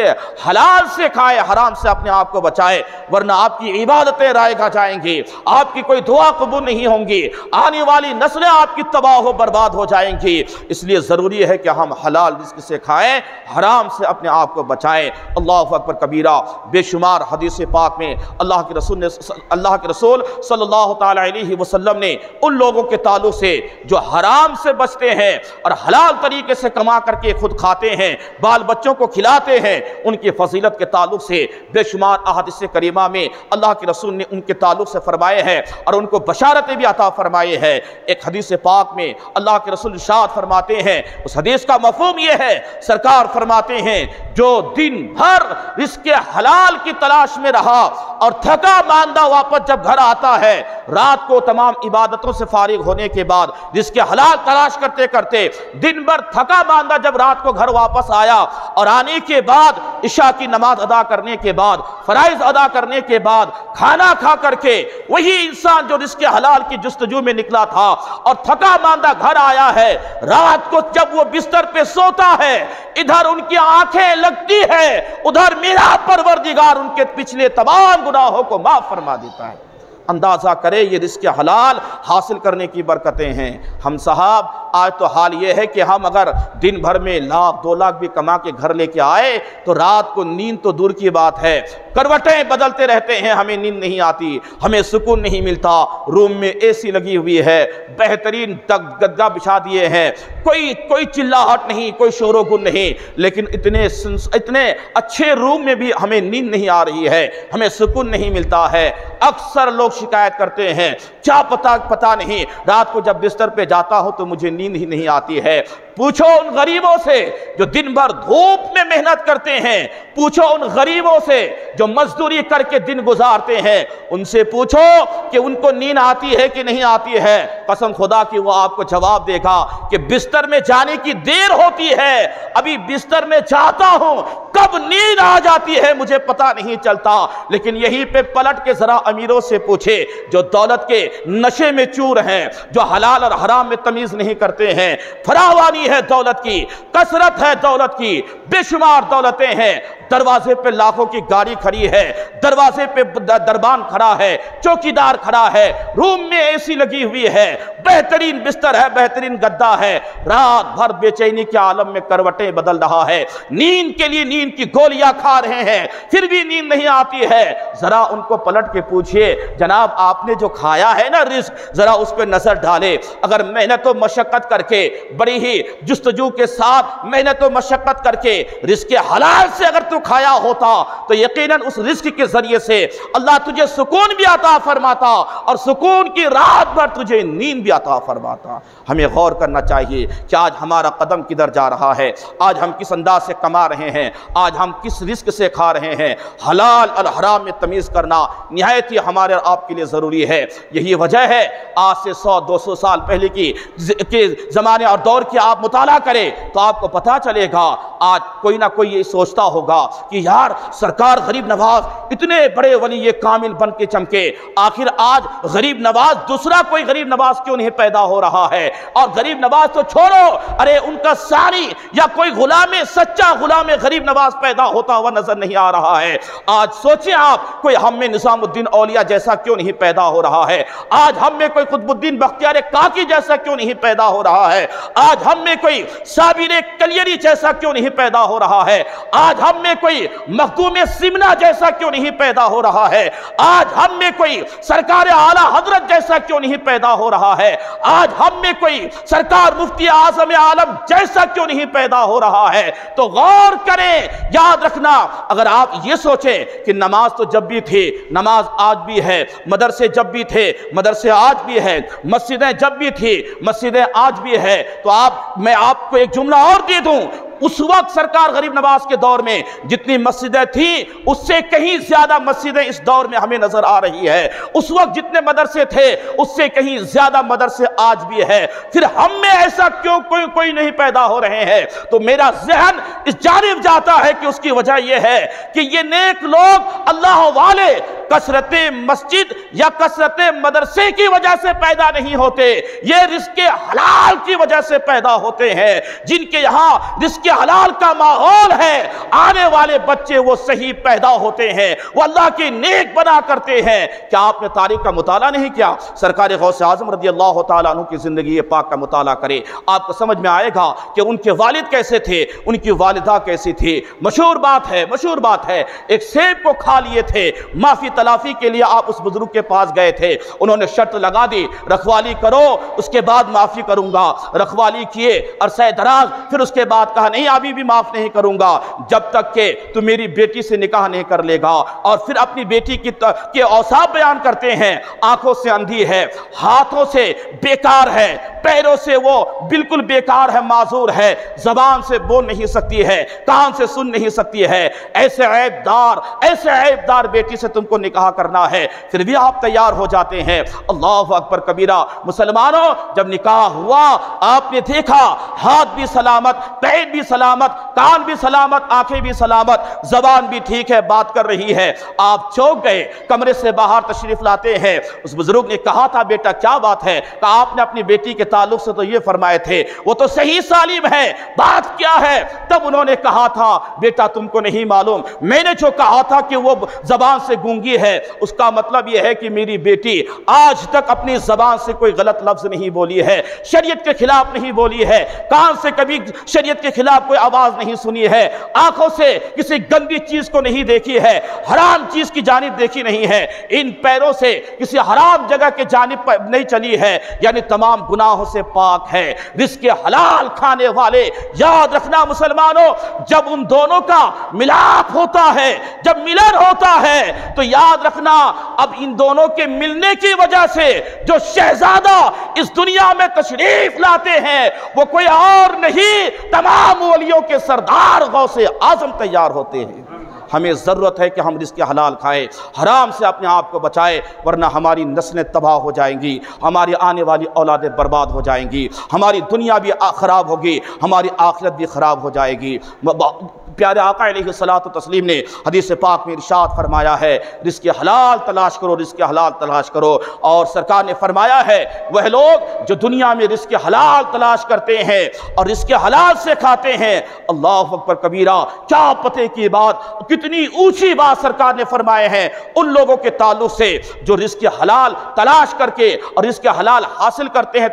حلال سے کھائیں، حرام سے اپنے آپ کو بچائیں، ورنہ آپ کی عبادتیں رائگاں جائیں گی، آپ کی کوئی دعا قبول نہیں ہوں گی، آنے والی نسلیں آپ کی تباہ و برباد ہو جائیں گی۔ اس لیے ضروری ہے کہ ہم حلال رزق سے کھائیں، حرام سے اپنے آپ کو بچائیں۔ اللہ اکبر کبیرہ، بے شمار حدیث پاک میں اللہ کے رسول صلی اللہ تعالی علیہ وسلم نے ان لوگوں کے تعلق سے جو حرام سے بچتے ہیں اور حلال طریقے سے کما کر کے خود کھاتے ہیں، بال بچوں کو کھلاتے ہیں، ان کی فضیلت کے تعلق سے بے شمار احادیث کریمہ میں اللہ کے رسول نے ان کے تعلق سے فرمائے ہیں اور ان کو بشارتیں بھی عطا فرمائے ہیں۔ ایک حدیث پاک میں اللہ کے رسول ارشاد فرماتے ہیں، اس حدیث کا مفہوم یہ ہے، سرکار فرماتے ہیں جو دن بھر رزق حلال کی تلاش میں رہا اور تھکا ماندہ واپس جب گھر آتا ہے، رات کو تمام عبادتوں سے فارغ ہونے کے بعد رزق حلال تلاش کرتے کرتے دن بھر تھکا ماندہ جب رات کو گھر واپس آیا اور آنے کے بعد عشاء کی نماز ادا کرنے کے بعد، فرائض ادا کرنے کے بعد کھانا کھا کر کے وہی انسان جو رزق حلال کی جستجو میں نکلا تھا اور تھکا ماندہ گھر آیا ہے، رات کو جب وہ بستر پہ سوتا ہے، ادھر ان کی آنکھیں لگتی ہے، ادھر میرا پروردگار ان کے پچھلے تمام گناہوں کو معاف فرما دیتا ہے۔ اندازہ کرے یہ رزق حلال حاصل کرنے کی برکتیں ہیں۔ ہم صاحب آج تو حال یہ ہے کہ ہم اگر دن بھر میں 1,00,000-2,00,000 بھی کما کے گھر لے کے آئے تو رات کو نیند تو دور کی بات ہے، کروٹیں بدلتے رہتے ہیں، ہمیں نیند نہیں آتی، ہمیں سکون نہیں ملتا۔ روم میں اے سی لگی ہوئی ہے، بہترین گدا بچھا دیے ہیں، کوئی چلاہٹ نہیں، کوئی شور و گل نہیں، لیکن اتنے اچھے روم میں بھی ہمیں نیند نہیں آ رہی ہے، ہمیں سکون نہیں ملتا ہے۔ اکثر لوگ شکایت کرتے ہیں، کیا پتہ نہیں، رات کو جب بستر پہ جاتا ہوں تو مجھے نیند ہی نہیں آتی ہے۔ پوچھو ان غریبوں سے جو دن بھر دھوپ میں محنت کرتے ہیں، پوچھو ان غریبوں سے جو مزدوری کر کے دن گزارتے ہیں، ان سے پوچھو کہ ان کو نیند آتی ہے کہ نہیں آتی ہے۔ قسم خدا کی وہ آپ کو جواب دے گا کہ بستر میں جانے کی دیر ہوتی ہے، ابھی بستر میں جاتا ہوں، کب نیند آ جاتی ہے مجھے پتہ نہیں چلتا۔ لیکن یہی پہ پلٹ کے ذرا امیروں سے پوچھے جو دولت کے نشے میں چور ہیں، جو حلال اور حرام میں تمیز نہیں کرتے ہیں، فراوانی ہے دولت کی، کثرت ہے دولت کی، بے شمار دولتیں ہیں، دروازے پہ لاکھوں کی گاڑی کھڑی ہے، دروازے پہ دربان کھڑا ہے، چوکیدار کھڑا ہے، روم میں اے سی لگی ہوئی ہے، بہترین بستر ہے، بہترین گدا ہے، رات بھر بے چینی کے عالم میں کروٹیں بدل رہا ہے، نیند کے لیے نیند کی گولیاں کھا رہے ہیں، پھر بھی نیند نہیں آتی ہے۔ ذرا ان کو پلٹ کے پوچھئے جناب آپ نے جو کھایا ہے نا رزق، ذرا اس پہ نظر ڈالے، اگر محنت و مشقت کر کے، بڑی ہی جستجو کے ساتھ محنت و مشقت کر کے رزق حلال سے اگر تو کھایا ہوتا تو یقیناً اس رزق کے ذریعے سے اللہ تجھے سکون بھی عطا فرماتا اور سکون کی رات بھر تجھے نیند بھی عطا فرماتا۔ ہمیں غور کرنا چاہیے کہ آج ہمارا قدم کدھر جا رہا ہے، آج ہم کس انداز سے کما رہے ہیں، آج ہم کس رزق سے کھا رہے ہیں۔ حلال اور حرام میں تمیز کرنا نہایت ہی ہمارے اور آپ کے لیے ضروری ہے۔ یہی وجہ ہے آج سے 100-200 سال پہلے کی زمانے اور دور کی آپ مطالعہ کریں تو آپ کو پتہ چلے گا، آج کوئی نہ کوئی یہ سوچتا ہوگا کہ یار سرکار غریب نواز اتنے بڑے ولی کامل بن کے چمکے، آخر آج غریب نواز دوسرا کوئی غریب نواز کیوں نہیں پیدا ہو رہا ہے؟ اور غریب نواز تو چھوڑو، ارے ان کا ثانی یا کوئی غلام سچا غلام غریب نواز پیدا ہوتا ہوا نظر نہیں آ رہا ہے۔ آج سوچیں آپ، کوئی ہم میں نظام الدین اولیاء جیسا کیوں نہیں پیدا ہو رہا ہے؟ آج ہم میں کوئی قطب الدین بختیار کاکی جیسا کیوں نہیں پیدا ہو رہا ہے؟ آج ہم میں کوئی صابر کلیری جیسا کیوں نہیں پیدا ہو رہا ہے؟ آج ہم میں کوئی مخدوم سمنا جیسا کیوں نہیں پیدا ہو رہا ہے؟ آج ہم میں کوئی سرکار اعلیٰ حضرت جیسا کیوں نہیں پیدا ہو رہا ہے؟ آج ہم میں کوئی سرکار مفتی اعظم عالم جیسا کیوں نہیں پیدا ہو رہا ہے؟ تو غور کریں، یاد رکھنا، اگر آپ یہ سوچیں کہ نماز تو جب بھی تھی، نماز آج بھی ہے، مدرسے جب بھی تھے، مدرسے آج بھی ہے، مسجدیں جب بھی تھی، مسجدیں آج بھی ہے، تو میں آپ کو ایک جملہ اور دے دوں، اس وقت سرکار غریب نواز کے دور میں جتنی مسجدیں تھیں اس سے کہیں زیادہ مسجدیں اس دور میں ہمیں نظر آ رہی ہے، اس وقت جتنے مدرسے تھے اس سے کہیں زیادہ مدرسے آج بھی ہے، پھر ہم میں ایسا کیوں کوئی نہیں پیدا ہو رہے ہیں؟ تو میرا ذہن اس جانب جاتا ہے کہ اس کی وجہ یہ ہے کہ یہ نیک لوگ، اللہ والے کثرت مسجد یا کثرت مدرسے کی وجہ سے پیدا نہیں ہوتے، یہ رزق حلال کی وجہ سے پیدا ہوتے ہیں۔ جن کے یہاں رزق حلال کا ماحول ہے، آنے والے بچے وہ صحیح پیدا ہوتے ہیں، وہ اللہ کی نیک بنا کرتے ہیں۔ کیا آپ نے تاریخ کا مطالعہ نہیں کیا؟ سرکار غوث اعظم رضی اللہ تعالیٰ عنہ کی زندگی پاک کا مطالعہ کرے، آپ کو سمجھ میں آئے گا کہ ان کے والد کیسے تھے، ان کی والدہ کیسی تھی۔ مشہور بات ہے ایک سیب کو کھا لیے تھے، معافی تلافی کے لیے آپ اس بزرگ کے پاس گئے تھے، انہوں نے شرط لگا دی رکھوالی کرو اس کے بعد معافی کروں گا۔ رکھوالی کیے عرصہ دراز، پھر اس کے بعد کہا نہیں ابھی بھی معاف نہیں کروں گا جب تک کہ تو میری بیٹی سے نکاح نہیں کر لے گا۔ اور پھر اپنی بیٹی کے اوصاف بیان کرتے ہیں، آنکھوں سے اندھی ہے، ہاتھوں سے بیکار ہے، پیروں سے وہ بالکل بیکار ہے، معذور ہے، زبان سے بول نہیں سکتی ہے، کان سے سن نہیں سکتی ہے، ایسے عیب دار بیٹی سے تم کو نکاح کرنا ہے، پھر بھی آپ تیار ہو جاتے ہیں۔ اللہ اکبر کبیرہ۔ مسلمانوں، جب نکاح ہوا آپ نے دیکھا ہاتھ بھی سلامت، پیر بھی سلامت، کان بھی سلامت، آنکھیں بھی سلامت، زبان بھی ٹھیک ہے، بات کر رہی ہے۔ آپ چوک گئے، کمرے سے باہر تشریف لاتے ہیں، اس بزرگ نے کہا تھا بیٹا کیا بات ہے؟ کہا آپ نے اپنی بیٹی کے تعلق سے تو یہ فرمائے تھے وہ تو صحیح سالم ہے، بات کیا ہے؟ تب انہوں نے کہا تھا بیٹا تم کو نہیں معلوم، میں نے جو کہا تھا کہ وہ زبان سے گونگی ہے، اس کا مطلب یہ ہے کہ میری بیٹی آج تک اپنی زبان سے کوئی غلط لفظ نہیں بولی ہے، شریعت کے خلاف نہیں بولی ہے، کان سے کبھی شریعت کے خلاف کوئی آواز نہیں سنی ہے، آنکھوں سے کسی گندی چیز کو نہیں دیکھی ہے، حرام چیز کی جانب دیکھی نہیں ہے، ان پیروں سے کسی حرام جگہ کے جانب نہیں چلی ہے، یعنی تمام گناہوں سے پاک ہے، رزق حلال کھانے والے۔ یاد رکھنا مسلمانوں، جب ان دونوں کا ملاپ ہوتا ہے، جب ملن ہوتا ہے تو یاد رکھنا اب ان دونوں کے ملنے کی وجہ سے جو شہزادہ اس دنیا میں تشریف لاتے ہیں وہ کوئی اور نہیں، تمام ولیوں کے سردار غوث اعظم تیار ہوتے ہیں۔ ہمیں ضرورت ہے کہ ہم رزق حلال کھائیں، حرام سے اپنے آپ کو بچائیں، ورنہ ہماری نسلیں تباہ ہو جائیں گی، ہماری آنے والی اولادیں برباد ہو جائیں گی، ہماری دنیا بھی خراب ہوگی، ہماری آخرت بھی خراب ہو جائے گی۔ پیارے آقا علیہ الصلوۃ والتسلیم نے حدیث پاک میں ارشاد فرمایا ہے رزق حلال تلاش کرو، رزق حلال تلاش کرو۔ اور سرکار نے فرمایا ہے وہ لوگ جو دنیا میں رزق حلال تلاش کرتے ہیں اور رزق حلال سے کھاتے ہیں، اللہ اکبر کبیرہ، کیا پتے کی بات، کتنی اونچی بات سرکار نے فرمائے ہیں ان لوگوں کے تعلق سے جو رزق حلال تلاش کر کے اور رزق حلال حاصل کرتے ہیں،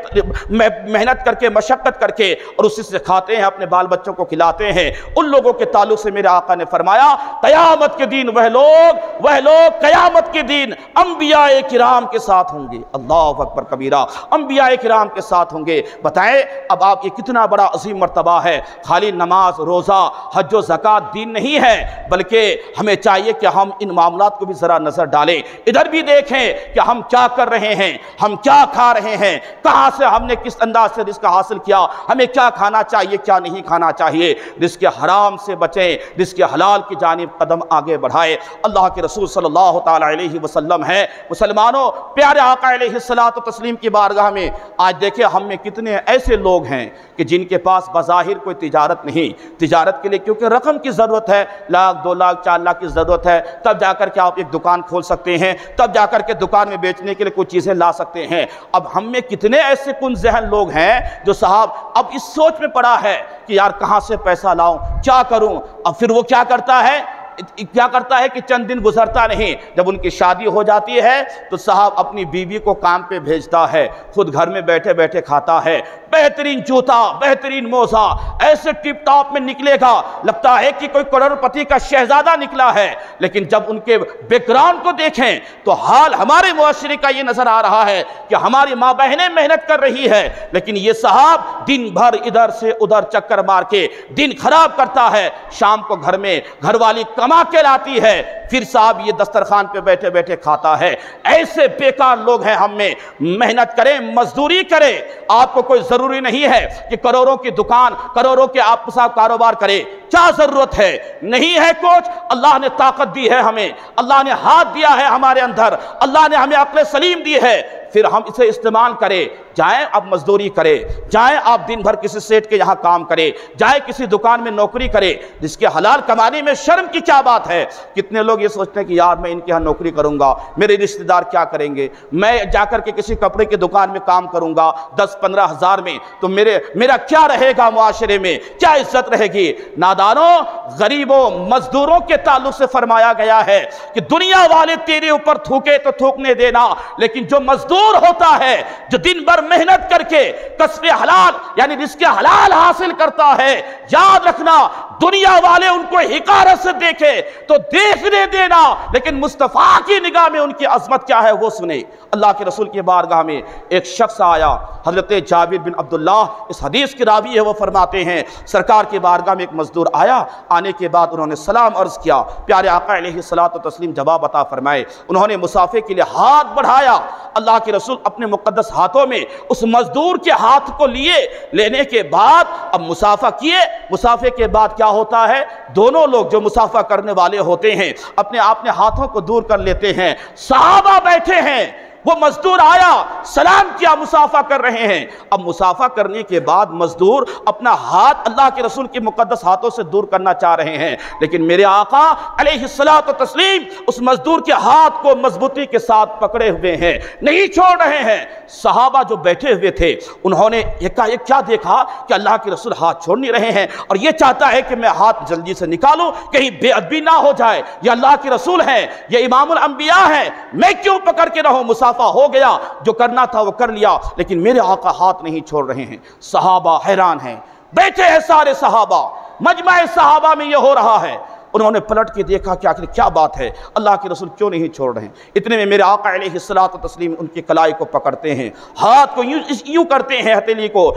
محنت کر کے، مشقت کر کے، اور اسی سے کھاتے ہیں، اپنے بال بچوں کو کھلاتے ہیں، ان لوگوں کے تعلق سے میرے آقا نے فرمایا قیامت کے دن وہ لوگ قیامت کے دن انبیاء کرام کے ساتھ ہوں گے۔ اللہ اکبر کبیرہ، انبیاء کرام کے ساتھ ہوں گے۔ بتائیں اب آپ یہ کتنا بڑا عظیم مرتبہ ہے، خالی نماز، روزہ، حج و زکوٰۃ دین نہیں ہے، بلکہ ہمیں چاہیے کہ ہم ان معاملات کو بھی ذرا نظر ڈالیں، ادھر بھی دیکھیں کہ ہم کیا کر رہے ہیں، ہم کیا کھا رہے ہیں، کہاں سے ہم نے کس انداز سے رزق حاصل کیا، ہمیں کیا کھانا چاہیے کیا نہیں کھانا چاہیے۔ رزق حرام سے بچیں، رزق حلال کی جانب قدم آگے بڑھائیں۔ اللہ کے رسول صلی اللہ تعالی علیہ وسلم ہے، مسلمانوں پیارے آقا علیہ الصلوۃ والتسلیم کی بارگاہ میں آج دیکھیں ہم میں کتنے ایسے لوگ ہیں کہ جن کے پاس بظاہر کوئی تجارت نہیں، تجارت کے لیے کیونکہ رقم کی ضرورت ہے، لاکھ 2 لاکھ 4 لاکھ کی ضرورت ہے، تب جا کر کے آپ ایک دکان کھول سکتے ہیں، تب جا کر کے دکان میں بیچنے کے لیے کچھ چیزیں لا سکتے ہیں۔ اب ہم میں کتنے ایسے کن ذہن لوگ ہیں جو صاحب اب اس سوچ میں پڑا ہے کہ یار کہاں سے پیسہ لاؤں، کیا کروں۔ اب پھر وہ کیا کرتا ہے کہ چند دن گزرتا نہیں، جب ان کی شادی ہو جاتی ہے تو صاحب اپنی بیوی کو کام پہ بھیجتا ہے، خود گھر میں بیٹھے بیٹھے کھاتا ہے، بہترین جوتا، بہترین موزہ، ایسے ٹپ ٹاپ میں نکلے گا، لگتا ہے کہ کوئی کروڑ پتی کا شہزادہ نکلا ہے، لیکن جب ان کے بیک گراؤنڈ کو دیکھیں تو حال ہمارے معاشرے کا یہ نظر آ رہا ہے کہ ہماری ماں بہنیں محنت کر رہی ہے، لیکن یہ صاحب دن بھر ادھر سے ادھر چکر مار کے دن خراب کرتا ہے، شام کو گھر میں گھر والی کما کے لاتی ہے، پھر صاحب یہ دسترخوان پہ بیٹھے بیٹھے کھاتا ہے۔ ایسے بیکار لوگ ہیں ہم میں، محنت کریں، مزدوری کریں، آپ کو کوئی ضروری نہیں ہے کہ کروڑوں کی دکان، کروڑوں کے آپ صاحب کاروبار کرے، کیا ضرورت ہے؟ نہیں ہے کچھ، اللہ نے طاقت دی ہے ہمیں، اللہ نے ہاتھ دیا ہے ہمارے اندر، اللہ نے ہمیں عقل سلیم دی ہے، پھر ہم اسے استعمال کریں، جائیں آپ مزدوری کریں، جائیں آپ دن بھر کسی سیٹ کے یہاں کام کریں، جائیں کسی دکان میں نوکری کریں، جس کے حلال کمانے میں شرم کی کیا بات ہے؟ کتنے لوگ یہ سوچتے ہیں کہ یار میں ان کے یہاں نوکری کروں گا، میرے رشتہ دار کیا کریں گے، میں جا کر کے کسی کپڑے کی دکان میں کام کروں گا 10-15 ہزار میں تو میرا کیا رہے گا، معاشرے میں کیا عزت رہے گی؟ نادانوں، غریبوں، مزدوروں کے تعلق سے فرمایا گیا ہے کہ دنیا والے تیرے اوپر تھوکے تو تھوکنے دینا، لیکن جو مزدور ہوتا ہے، جو دن بھر محنت کر کے کسب حلال یعنی رزق حلال حاصل کرتا ہے، یاد رکھنا دنیا والے ان کو حقارت سے دیکھے تو دیکھنے دینا، لیکن مصطفیٰ کی نگاہ میں ان کی عظمت کیا ہے وہ سنے۔ اللہ کے رسول کی بارگاہ میں ایک شخص آیا، حضرت جابر بن عبداللہ اس حدیث کے راوی ہے، وہ فرماتے ہیں سرکار کی بارگاہ میں ایک مزدور آیا، آنے کے بعد انہوں نے سلام عرض کیا، پیارے آقا علیہ الصلوۃ والتسلیم جواب عطا فرمائے، انہوں نے مسافے کے لیے ہاتھ بڑھایا، اللہ کے رسول اپنے مقدس ہاتھوں میں اس مزدور کے ہاتھ کو لینے کے بعد اب مسافہ کیے۔ مسافے کے بعد کیا ہوتا ہے؟ دونوں لوگ جو مسافہ کرنے والے ہوتے ہیں اپنے ہاتھوں کو دور کر لیتے ہیں، صحابہ بیٹھے ہیں، وہ مزدور آیا، سلام کیا، مسافہ کر رہے ہیں۔ اب مسافہ کرنے کے بعد مزدور اپنا ہاتھ اللہ کے رسول کے مقدس ہاتھوں سے دور کرنا چاہ رہے ہیں، لیکن میرے آقا علیہ الصلوۃ والتسلیم اس مزدور کے ہاتھ کو مضبوطی کے ساتھ پکڑے ہوئے ہیں، نہیں چھوڑ رہے ہیں۔ صحابہ جو بیٹھے ہوئے تھے انہوں نے ایک کیا دیکھا کہ اللہ کے رسول ہاتھ چھوڑ نہیں رہے ہیں، اور یہ چاہتا ہے کہ میں ہاتھ جلدی سے نکالوں کہیں بے ادبی نہ ہو جائے، یہ اللہ کے رسول ہیں، یہ امام الانبیاء ہیں، میں کیوں پکڑ کے رہوں؟ مسافہ ہو گیا، جو کرنا تھا وہ کر لیا، لیکن میرے آقا ہاتھ نہیں چھوڑ رہے ہیں۔ صحابہ حیران ہیں، بیٹھے ہیں سارے صحابہ، مجمع صحابہ میں یہ ہو رہا ہے۔ انہوں نے پلٹ کے دیکھا کہ آخر کیا بات ہے، اللہ کے رسول کیوں نہیں چھوڑ رہے ہیں؟ اتنے میں میرے آقا علیہ الصلوۃ والتسلیم ان کی کلائی کو پکڑتے ہیں، ہاتھ کو یوں کرتے ہیں، ہتھیلی کو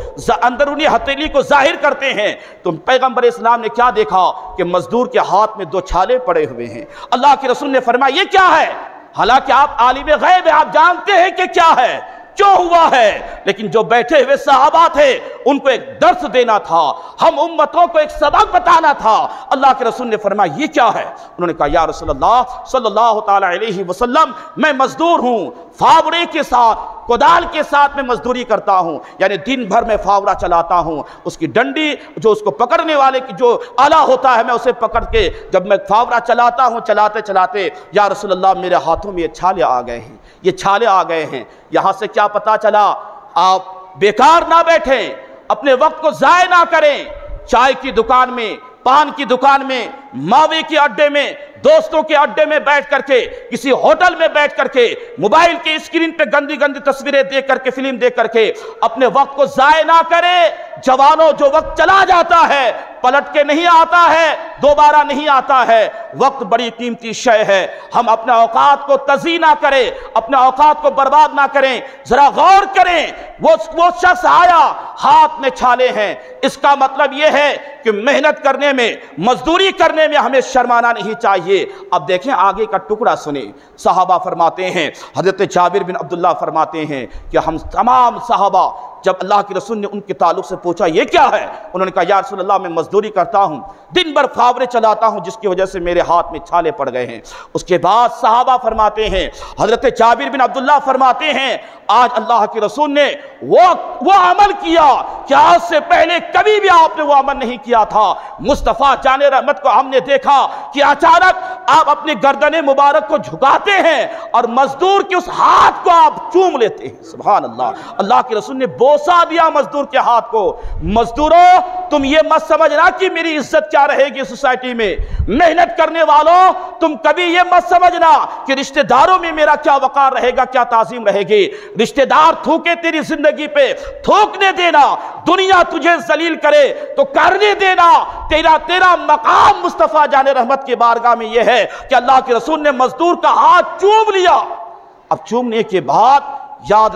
اندرونی ہتھیلی کو ظاہر کرتے ہیں، تو پیغمبر اسلام نے کیا دیکھا کہ مزدور کے ہاتھ میں 2 چھالے پڑے ہوئے ہیں۔ اللہ کے رسول نے فرمایا یہ کیا ہے؟ حالانکہ آپ عالم غیب ہیں، آپ جانتے ہیں کہ کیا ہے، کیوں ہوا ہے، لیکن جو بیٹھے ہوئے صحابہ تھے ان کو ایک درس دینا تھا، ہم امتوں کو ایک سبق بتانا تھا۔ اللہ کے رسول نے فرمایا یہ کیا ہے؟ انہوں نے کہا یا رسول اللہ صلی اللہ تعالی علیہ وسلم، میں مزدور ہوں، فاوڑے کے ساتھ، کدال کے ساتھ میں مزدوری کرتا ہوں، یعنی دن بھر میں فاوڑا چلاتا ہوں، اس کی ڈنڈی جو اس کو پکڑنے والے کی جو آلہ ہوتا ہے میں اسے پکڑ کے جب میں فاوڑا چلاتا ہوں، چلاتے چلاتے یا رسول اللہ میرے ہاتھوں میں یہ چھالے آ گئے ہیں، یہ چھالے آ گئے ہیں۔ یہاں سے کیا پتا چلا؟ آپ بیکار نہ بیٹھیں، اپنے وقت کو ضائع نہ کریں، چائے کی دکان میں، پان کی دکان میں، ماوے کے اڈے میں، دوستوں کے اڈے میں بیٹھ کر کے، کسی ہوٹل میں بیٹھ کر کے، موبائل کے اسکرین پہ گندی گندی تصویریں دیکھ کر کے، فلم دیکھ کر کے اپنے وقت کو ضائع نہ کرے۔ جوانوں، جو وقت چلا جاتا ہے پلٹ کے نہیں آتا ہے، دوبارہ نہیں آتا ہے، وقت بڑی قیمتی شے ہے، ہم اپنے اوقات کو تضیع نہ کریں، اپنے اوقات کو برباد نہ کریں۔ ذرا غور کریں، وہ شخص آیا، ہاتھ میں چھالے ہیں، اس کا مطلب یہ ہے کہ محنت کرنے میں، مزدوری کرنے میں ہمیں شرمانا نہیں چاہیے۔ اب دیکھیں آگے کا ٹکڑا سنیں، صحابہ فرماتے ہیں، حضرت جابر بن عبداللہ فرماتے ہیں کہ ہم تمام صحابہ جب اللہ کے رسول نے ان کے تعلق سے پوچھا یہ کیا ہے، انہوں نے کہا یا رسول اللہ میں مزدوری کرتا ہوں، دن بھر فاوڑے چلاتا ہوں، جس کی وجہ سے میرے ہاتھ میں چھالے پڑ گئے ہیں۔ اس کے بعد صحابہ فرماتے ہیں، حضرت جابر بن عبداللہ فرماتے ہیں آج اللہ کے رسول نے وہ عمل کیا کہ آج سے پہلے کبھی بھی آپ نے وہ عمل نہیں کیا تھا۔ مصطفیٰ جان رحمت کو ہم نے دیکھا کہ اچانک آپ اپنی گردن مبارک کو جھکاتے ہیں اور مزدور کے اس ہاتھ کو آپ چوم لیتے ہیں۔ سبحان اللہ، اللہ کے رسول نے بوسا دیا مزدور کے ہاتھ کو۔ مزدوروں، تم یہ مت سمجھنا کہ میری عزت کیا رہے گی سوسائٹی میں، محنت کرنے والوں تم کبھی یہ مت سمجھنا کہ رشتہ داروں میں میرا کیا وقار رہے گا، کیا تعظیم رہے گی۔ رشتہ دار تھوکے تیری زندگی پہ، تھوکنے دینا، دنیا تجھے ذلیل کرے تو کرنے دینا، تیرا مقام مصطفیٰ جان رحمت کی بارگاہ میں یہ ہے کہ اللہ کے رسول نے مزدور کا ہاتھ چوم لیا۔ اب چومنے کے بعد یاد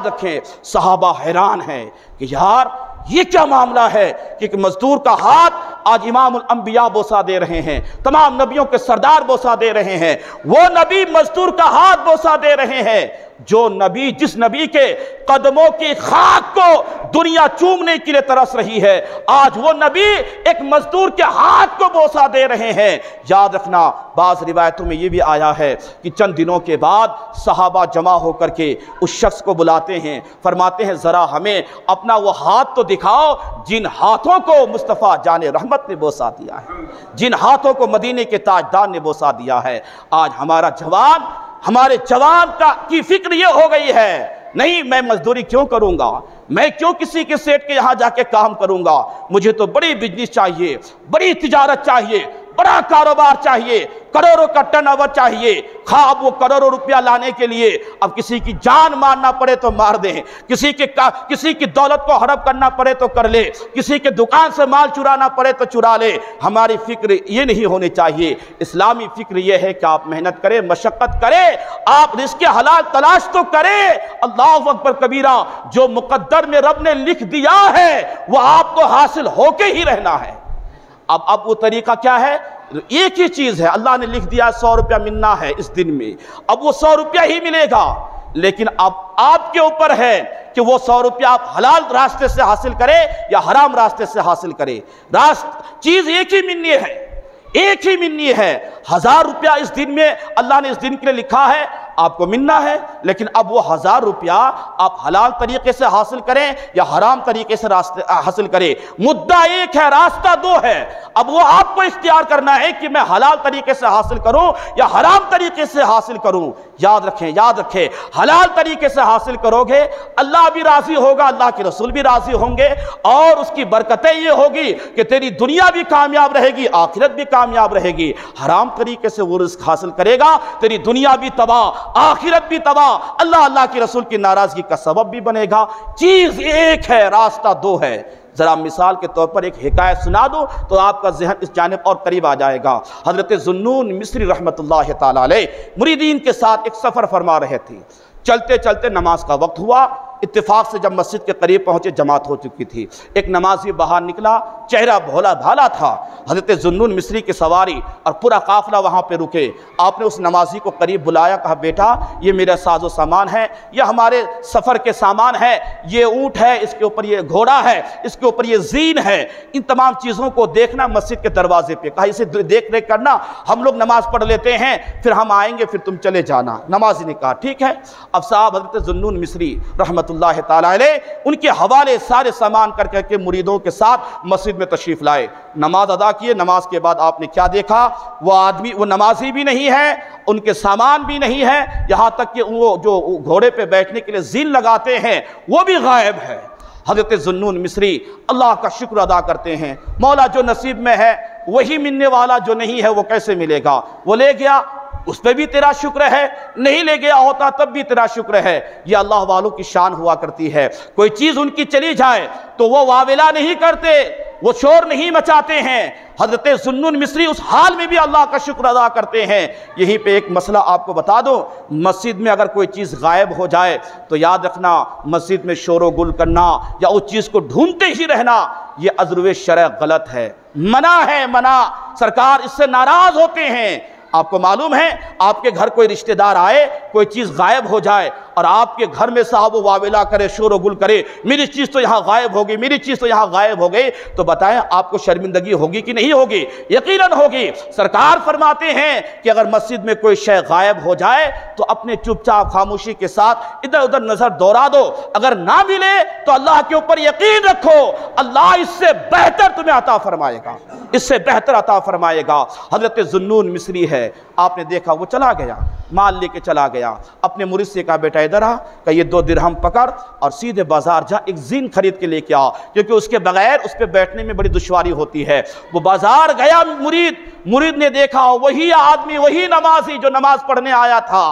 رکھیں صحابہ حیران ہیں کہ یار یہ کیا معاملہ ہے کہ مزدور کا ہاتھ آج امام الانبیاء بوسہ دے رہے ہیں، تمام نبیوں کے سردار بوسہ دے رہے ہیں، وہ نبی مزدور کا ہاتھ بوسہ دے رہے ہیں جو نبی، جس نبی کے قدموں کی خاک کو دنیا چومنے کے لیے ترس رہی ہے، آج وہ نبی ایک مزدور کے ہاتھ کو بوسہ دے رہے ہیں۔ یاد رکھنا، بعض روایتوں میں یہ بھی آیا ہے کہ چند دنوں کے بعد صحابہ جمع ہو کر کے اس شخص کو بلاتے ہیں، فرماتے ہیں ذرا ہمیں اپنا وہ ہاتھ تو دکھاؤ جن ہاتھوں کو مصطفیٰ جان رحمت نے بوسہ دیا ہے، جن ہاتھوں کو مدینے کے تاجدار نے بوسہ دیا ہے۔ آج ہمارے جوان کی فکر یہ ہو گئی ہے، نہیں میں مزدوری کیوں کروں گا، میں کیوں کسی کے سیٹ کے یہاں جا کے کام کروں گا، مجھے تو بڑی بزنس چاہیے، بڑی تجارت چاہیے، بڑا کاروبار چاہیے، کروڑوں کا ٹرن اوور چاہیے، خواب وہ کروڑوں روپیہ لانے کے لیے اب کسی کی جان مارنا پڑے تو مار دیں، کسی کی دولت کو ہڑپ کرنا پڑے تو کر لے، کسی کے دکان سے مال چرانا پڑے تو چرا لے۔ ہماری فکر یہ نہیں ہونی چاہیے، اسلامی فکر یہ ہے کہ آپ محنت کریں، مشقت کریں، آپ رزق حلال تلاش تو کریں۔ اللہ اکبر کبیرہ، جو مقدر میں رب نے لکھ دیا ہے وہ آپ کو حاصل ہو کے ہی رہنا ہے۔ اب وہ طریقہ کیا ہے؟ ایک ہی چیز ہے، اللہ نے لکھ دیا 100 روپیہ ملنا ہے اس دن میں، اب وہ 100 روپیہ ہی ملے گا، لیکن اب آپ کے اوپر ہے کہ وہ 100 روپیہ آپ حلال راستے سے حاصل کرے یا حرام راستے سے حاصل کرے۔ چیز ایک ہی ملنی ہے، ایک ہی ملنی ہے۔ 1000 روپیہ اس دن میں اللہ نے اس دن کے لیے لکھا ہے، آپ کو ملنا ہے، لیکن اب وہ 1000 روپیہ آپ حلال طریقے سے حاصل کریں یا حرام طریقے سے حاصل کریں، مدعا ایک ہے، راستہ دو ہے۔ اب وہ آپ کو اختیار کرنا ہے کہ میں حلال طریقے سے حاصل کروں یا حرام طریقے سے حاصل کروں۔ یاد رکھیں، حلال طریقے سے حاصل کرو گے اللہ بھی راضی ہوگا، اللہ کے رسول بھی راضی ہوں گے، اور اس کی برکتیں یہ ہوگی کہ تیری دنیا بھی کامیاب رہے گی، آخرت بھی کامیاب رہے گی۔ حرام طریقے سے وہ رزق حاصل کرے گا، تیری دنیا بھی تباہ، آخرت بھی تباہ، اللہ کے رسول کی ناراضگی کا سبب بھی بنے گا۔ چیز ایک ہے، راستہ دو ہے۔ ذرا مثال کے طور پر ایک حکایت سنا دو تو آپ کا ذہن اس جانب اور قریب آ جائے گا۔ حضرت ذوالنون مصری رحمۃ اللہ تعالی علیہ مریدین کے ساتھ ایک سفر فرما رہے تھے، چلتے چلتے نماز کا وقت ہوا، اتفاق سے جب مسجد کے قریب پہنچے جماعت ہو چکی تھی، ایک نمازی باہر نکلا، چہرہ بھولا بھالا تھا، حضرت ذوالنون مصری کی سواری اور پورا قافلہ وہاں پہ رکے۔ آپ نے اس نمازی کو قریب بلایا، کہا بیٹا یہ میرا ساز و سامان ہے، یہ ہمارے سفر کے سامان ہے، یہ اونٹ ہے، اس کے اوپر یہ گھوڑا ہے، اس کے اوپر یہ زین ہے، ان تمام چیزوں کو دیکھنا مسجد کے دروازے پہ، کہا اسے دیکھ ریکھ کرنا، ہم لوگ نماز پڑھ لیتے ہیں پھر ہم آئیں گے، پھر تم چلے جانا۔ نمازی نے کہا ٹھیک ہے۔ اب صاحب حضرت ذوالنون مصری رحمۃ اللہ تعالی علیہ ان کے حوالے سارے سامان کر کے مریدوں کے ساتھ مسجد میں تشریف لائے، نماز ادا کیے۔ نماز کے بعد آپ نے کیا دیکھا؟ وہ نمازی بھی نہیں ہے، ان کے سامان بھی نہیں ہے، یہاں تک کہ وہ جو گھوڑے پہ بیٹھنے کے لیے زین لگاتے ہیں وہ بھی غائب ہے۔ حضرت ذوالنون مصری اللہ کا شکر ادا کرتے ہیں، مولا جو نصیب میں ہے وہی ملنے والا، جو نہیں ہے وہ کیسے ملے گا؟ وہ لے گیا اس پہ بھی تیرا شکر ہے، نہیں لے گیا ہوتا تب بھی تیرا شکر ہے۔ یہ اللہ والوں کی شان ہوا کرتی ہے، کوئی چیز ان کی چلی جائے تو وہ واویلا نہیں کرتے، وہ شور نہیں مچاتے ہیں۔ حضرت ذوالنون مصری اس حال میں بھی اللہ کا شکر ادا کرتے ہیں۔ یہیں پہ ایک مسئلہ آپ کو بتا دوں، مسجد میں اگر کوئی چیز غائب ہو جائے تو یاد رکھنا مسجد میں شور و گل کرنا یا اس چیز کو ڈھونڈتے ہی رہنا یہ عذر شرع غلط ہے، منع ہے، منع۔ سرکار اس سے ناراض ہوتے ہیں۔ آپ کو معلوم ہے آپ کے گھر کوئی رشتہ دار آئے، کوئی چیز غائب ہو جائے اور آپ کے گھر میں صاحب واویلا کرے، شور و گل کرے، میری چیز تو یہاں غائب ہو گئی، میری چیز تو یہاں غائب ہو گئی، تو بتائیں آپ کو شرمندگی ہوگی کہ نہیں ہوگی؟ یقیناً ہوگی۔ سرکار فرماتے ہیں کہ اگر مسجد میں کوئی شے غائب ہو جائے تو اپنے چپ چاپ خاموشی کے ساتھ ادھر ادھر نظر دوڑا دو، اگر نہ ملے تو اللہ کے اوپر یقین رکھو، اللہ اس سے بہتر تمہیں عطا فرمائے گا، اس سے بہتر عطا فرمائے گا۔ حضرت ذوالنون مصری ہے، آپ نے دیکھا وہ چلا گیا، مال لے کے چلا گیا، اپنے مرید سے کہا بیٹا ادھر آ، کہ یہ 2 درہم پکڑ اور سیدھے بازار جا، ایک زین خرید کے لے کے آ، کیونکہ اس کے بغیر اس پہ بیٹھنے میں بڑی دشواری ہوتی ہے۔ وہ بازار گیا، مرید نے دیکھا وہی آدمی، وہی نمازی جو نماز پڑھنے آیا تھا،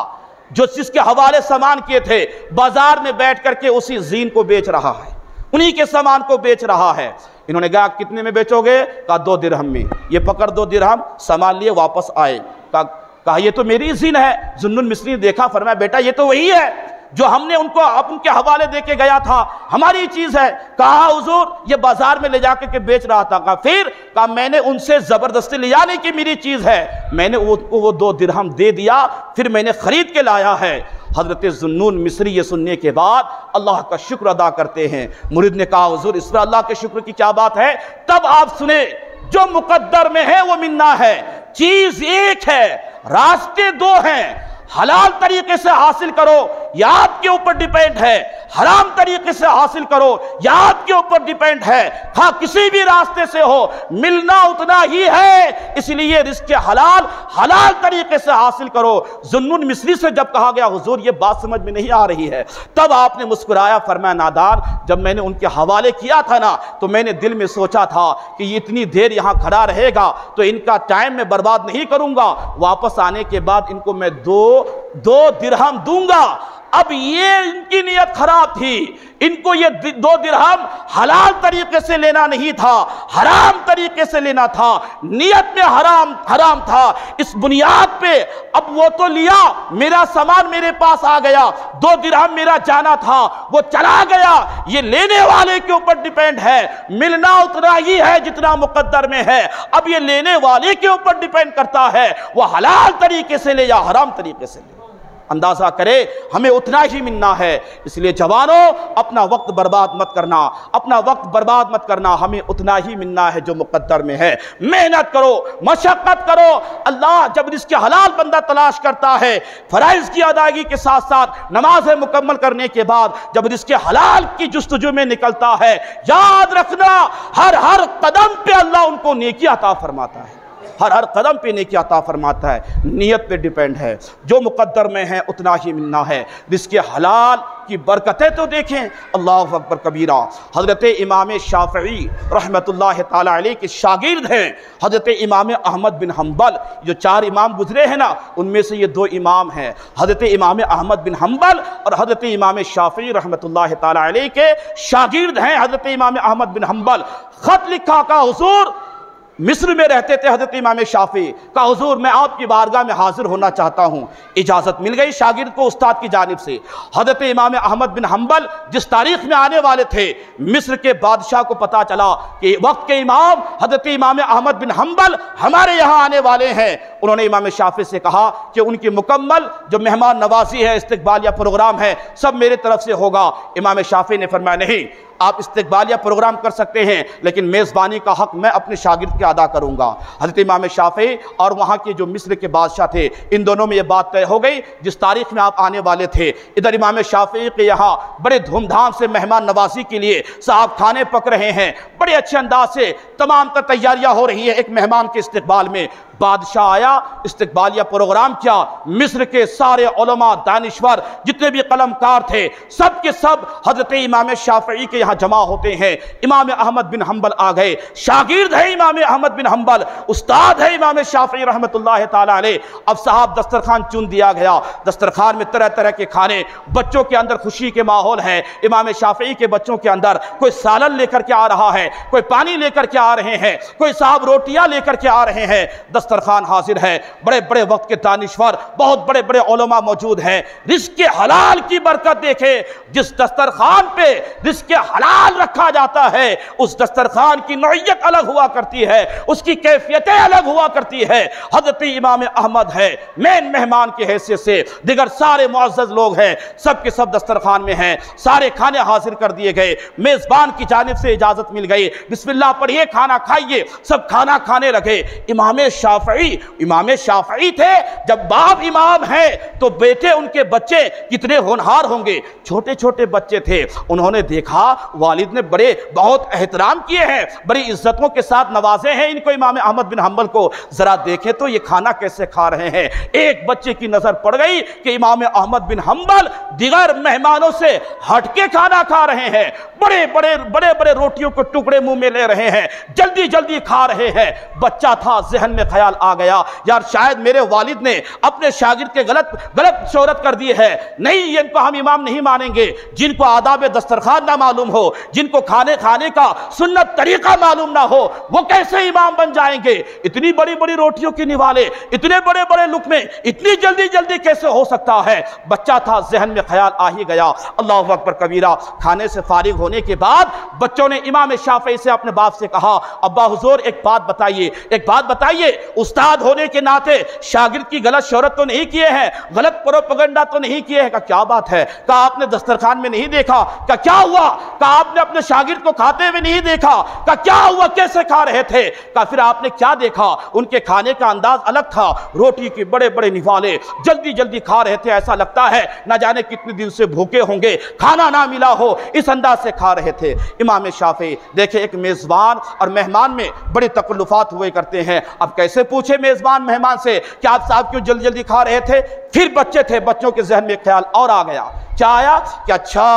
جو جس کے حوالے سامان کیے تھے، بازار میں بیٹھ کر کے اسی زین کو بیچ رہا ہے، انہی کے سامان کو بیچ رہا ہے۔ انہوں نے کہا کتنے میں بیچو گے؟ کہا 2 درہم میں۔ یہ پکڑ 2 درہم، سامان لیے واپس آئے، کہا یہ تو میری زین ہے۔ ذوالنون مصری نے دیکھا، فرمایا بیٹا یہ تو وہی ہے، جو ہم نے ان کے حوالے دے کے گیا تھا ہماری چیز ہے. کہا حضور یہ بازار میں لے جا کے بیچ رہا تھا. کہا میں نے ان سے زبردستی لیا نہیں کہ میری چیز ہے, میں نے وہ 2 درہم دے دیا, پھر میں نے خرید کے لایا ہے. حضرت ذوالنون مصری یہ سننے کے بعد اللہ کا شکر ادا کرتے ہیں. مرید نے کہا حضور اس پر اللہ کے شکر کی کیا بات ہے؟ تب آپ سنیں جو مقدر میں ہے وہ منا ہے. چیز ایک ہے, راستے 2 ہیں. حلال طریقے سے حاصل کرو یا آپ کے اوپر ڈیپینڈ ہے, حرام طریقے سے حاصل کرو یا آپ کے اوپر ڈیپینڈ ہے. ہاں کسی بھی راستے سے ہو ملنا اتنا ہی ہے, اس لیے رزق حلال طریقے سے حاصل کرو. ذوالنون مصری سے جب کہا گیا حضور یہ بات سمجھ میں نہیں آ رہی ہے, تب آپ نے مسکرایا, فرمایا نادان جب میں نے ان کے حوالے کیا تھا نا تو میں نے دل میں سوچا تھا کہ یہ اتنی دیر یہاں کھڑا رہے گا تو ان کا ٹائم میں برباد نہیں کروں گا, واپس آنے کے بعد ان کو میں 2 درہم دوں گا. اب یہ ان کی نیت خراب تھی, ان کو یہ 2 درہم حلال طریقے سے لینا نہیں تھا, حرام طریقے سے لینا تھا. نیت میں حرام تھا. اس بنیاد پہ اب وہ تو لیا, میرا سامان میرے پاس آ گیا, 2 درہم میرا جانا تھا وہ چلا گیا. یہ لینے والے کے اوپر ڈیپینڈ ہے, ملنا اتنا ہی ہے جتنا مقدر میں ہے. اب یہ لینے والے کے اوپر ڈیپینڈ کرتا ہے وہ حلال طریقے سے لے یا حرام طریقے سے لے. اندازہ کرے ہمیں اتنا ہی ملنا ہے. اس لیے جوانوں اپنا وقت برباد مت کرنا, ہمیں اتنا ہی ملنا ہے جو مقدر میں ہے. محنت کرو, مشقت کرو. اللہ جب رزق حلال بندہ تلاش کرتا ہے فرائض کی ادائیگی کے ساتھ ساتھ نمازیں مکمل کرنے کے بعد جب رزق حلال کی جستجو میں نکلتا ہے, یاد رکھنا ہر قدم پہ اللہ ان کو نیکی عطا فرماتا ہے, ہر قدم پہ نیکی عطا فرماتا ہے. نیت پہ ڈیپینڈ ہے, جو مقدر میں ہے اتنا ہی ملنا ہے. رزق حلال کی برکتیں تو دیکھیں, اللہ اکبر کبیرہ. حضرت امام شافعی رحمت اللہ تعالی علیہ کے شاگرد ہیں حضرت امام احمد بن حنبل. جو 4 امام گزرے ہیں نا ان میں سے یہ 2 امام ہیں, حضرت امام احمد بن حنبل اور حضرت امام شافعی رحمت اللہ تعالی علیہ کے شاگرد ہیں حضرت امام احمد بن حنبل. خط لکھا کا حضور مصر میں رہتے تھے حضرت امام شافعی, کا حضور میں آپ کی بارگاہ میں حاضر ہونا چاہتا ہوں. اجازت مل گئی شاگرد کو استاد کی جانب سے. حضرت امام احمد بن حنبل جس تاریخ میں آنے والے تھے, مصر کے بادشاہ کو پتا چلا کہ وقت کے امام حضرت امام احمد بن حنبل ہمارے یہاں آنے والے ہیں. انہوں نے امام شافعی سے کہا کہ ان کی مکمل جو مہمان نوازی ہے, استقبالیہ پروگرام ہے, سب میرے طرف سے ہوگا. امام شافعی نے فرمایا نہیں, آپ استقبالیہ پروگرام کر سکتے ہیں لیکن میزبانی کا حق میں اپنے شاگرد کے ادا کروں گا. حضرت امام شافعی اور وہاں کے جو مصر کے بادشاہ تھے ان دونوں میں یہ بات طے ہو گئی جس تاریخ میں آپ آنے والے تھے. ادھر امام شافعی کے یہاں بڑے دھوم دھام سے مہمان نوازی کے لیے صاحب کھانے پک رہے ہیں, بڑے اچھے انداز سے تمام تیاریاں ہو رہی ہیں ایک مہمان کے استقبال میں. بادشاہ آیا, استقبالیہ پروگرام کیا, مصر کے سارے علماء دانشور جتنے بھی قلم کار تھے سب کے سب حضرت امام شافعی کے یہاں جمع ہوتے ہیں. امام احمد بن حنبل آ گئے, شاگرد ہے امام احمد بن حنبل, استاد ہے امام شافعی رحمت اللہ تعالی علیہ. اب صاحب دسترخوان چن دیا گیا, دسترخوان میں طرح طرح کے کھانے, بچوں کے اندر خوشی کے ماحول ہے. امام شافعی کے بچوں کے اندر کوئی سالن لے کر کے آ رہا ہے, کوئی پانی لے کر کے آ رہے ہیں, کوئی صاحب روٹیاں لے کر کے آ رہے ہیں. دسترخوان حاضر ہے, بڑے بڑے وقت کے دانشور, بہت بڑے بڑے علماء موجود ہیں. رزق حلال کی برکت دیکھیں, جس دسترخوان پہ رزق حلال رکھا جاتا ہے اس دسترخوان کی نوعیت الگ ہوا کرتی ہے, اس کی کیفیتیں الگ ہوا کرتی ہے. حضرت امام احمد ہے مین مہمان کی حیثیت سے, دیگر سارے معزز لوگ ہیں سب کے سب دسترخوان میں ہیں. سارے کھانے حاضر کر دیے گئے, میزبان کی جانب سے اجازت مل گئی, بسم اللہ پڑھیے کھانا کھائیے. سب کھانا کھانے لگے. امام شافعی تھے, جب باپ امام ہیں تو بیٹے ان کے بچے کتنے ہونہار ہوں گے, چھوٹے چھوٹے بچے تھے. انہوں نے دیکھا والد نے بہت احترام کیے ہیں, بڑی عزتوں کے ساتھ نوازے ہیں ان کو. امام احمد بن حنبل کو ذرا دیکھے تو یہ کھانا کیسے کھا رہے ہیں. ایک بچے کی نظر پڑ گئی کہ امام احمد بن حنبل دیگر مہمانوں سے ہٹ کے کھانا کھا رہے ہیں, بڑے بڑے روٹیوں کو ٹکڑے منہ میں لے رہے ہیں, جلدی جلدی کھا رہے ہیں. بچہ تھا, ذہن میں خیال خیال آ گیا یار شاید میرے والد نے اپنے شاگرد کے غلط شہرت کر دی ہے، نہیں ان کو ہم امام نہیں مانیں گے۔ جن کو آداب دسترخوان نہ معلوم ہو، جن کو کھانے کا سنت طریقہ معلوم نہ ہو، وہ کیسے امام بن جائیں گے؟ اتنی بڑی بڑی روٹیوں کی نوالے، اتنے بڑے بڑے لقمے، اتنی جلدی کیسے ہو سکتا ہے؟ بچہ تھا، ذہن میں خیال آ ہی گیا۔ اللہ اکبر کبیرہ۔ کھانے سے فارغ ہونے کے بعد بچوں نے امام شافعی سے اپنے باپ سے کہا، ابا حضور ایک بات بتائیے، استاد ہونے کے ناطے شاگرد کی غلط شہرت تو نہیں کیے ہیں، غلط پروپیگنڈا تو نہیں کیے ہیں؟ کہا کیا بات ہے؟ کہا آپ نے دسترخوان میں نہیں دیکھا؟ کہا کیا ہوا؟ کہا آپ نے اپنے شاگرد کو کھاتے ہوئے نہیں دیکھا؟ کہا کیا ہوا، کیسے کھا رہے تھے؟ کہا پھر آپ نے کیا دیکھا؟ ان کے کھانے کا انداز الگ تھا، روٹی کے بڑے بڑے نوالے، جلدی کھا رہے تھے، ایسا لگتا ہے نہ جانے کتنے دن سے بھوکے ہوں گے، کھانا نہ ملا ہو، اس انداز سے کھا رہے تھے۔ امام شافعی دیکھیں، ایک میزبان اور مہمان میں بڑے تکلفات ہوئے کرتے ہیں، اب کیسے پوچھے میزبان مہمان سے کہ آپ صاحب کیوں جلدی کھا رہے تھے؟ پھر بچے تھے، بچوں کے ذہن میں خیال اور آ گیا، کیا آیا کہ اچھا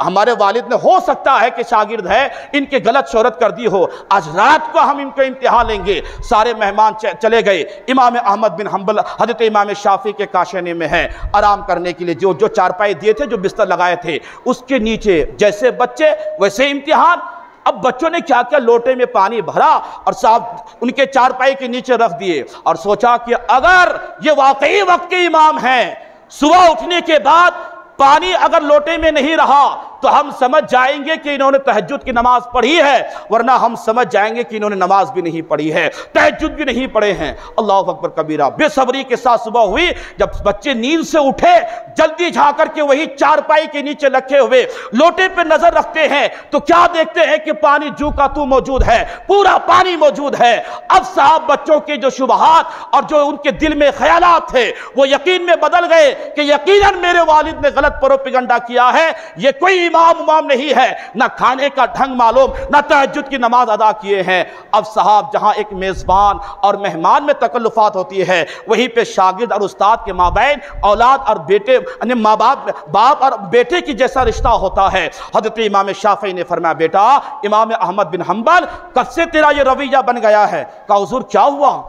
ہمارے والد نے ہو سکتا ہے کہ شاگرد ہے، ان کے غلط شہرت کر دی ہو، آج رات کو ہم ان کو امتحان لیں گے۔ سارے مہمان چلے گئے۔ امام احمد بن حنبل حضرت امام شافعی کے کاشانے میں ہیں، آرام کرنے کے لیے جو چارپائی دیے تھے، جو بستر لگائے تھے، اس کے نیچے جیسے بچے ویسے امتحان۔ اب بچوں نے کیا کیا، لوٹے میں پانی بھرا اور صاحب ان کے چارپائی کے نیچے رکھ دیے، اور سوچا کہ اگر یہ واقعی وقت کے امام ہیں، صبح اٹھنے کے بعد پانی اگر لوٹے میں نہیں رہا تو ہم سمجھ جائیں گے کہ انہوں نے تہجد کی نماز پڑھی ہے، ورنہ ہم سمجھ جائیں گے کہ انہوں نے نماز بھی نہیں پڑھی ہے، تہجد بھی نہیں پڑھے ہیں۔ اللہ اکبر کبیرہ۔ بے صبری کے ساتھ صبح ہوئی، جب بچے نیند سے اٹھے، جلدی جھا کر کے وہی چارپائی کے نیچے رکھے ہوئے لوٹے پہ نظر رکھتے ہیں تو کیا دیکھتے ہیں کہ پانی جو کا تو موجود ہے، پورا پانی موجود ہے۔ اب صاحب بچوں کے جو شبہات اور جو ان کے دل میں خیالات تھے وہ یقین میں بدل گئے کہ یقیناً میرے والد نے غلط پروپیگنڈا کیا ہے، یہ کوئی امام نہیں ہے، نہ کھانے کا ڈھنگ معلوم، نہ تہجد کی نماز ادا کیے ہیں۔ اب صاحب جہاں ایک میزبان اور مہمان میں تکلفات ہوتی ہے، وہیں پہ شاگرد اور استاد کے مابین اولاد اور بیٹے، یعنی ماں باپ اور بیٹے کی جیسا رشتہ ہوتا ہے۔ حضرت امام شافعی نے فرمایا، بیٹا امام احمد بن حنبل کب سے تیرا یہ رویہ بن گیا ہے؟ کہا حضور کیا ہوا؟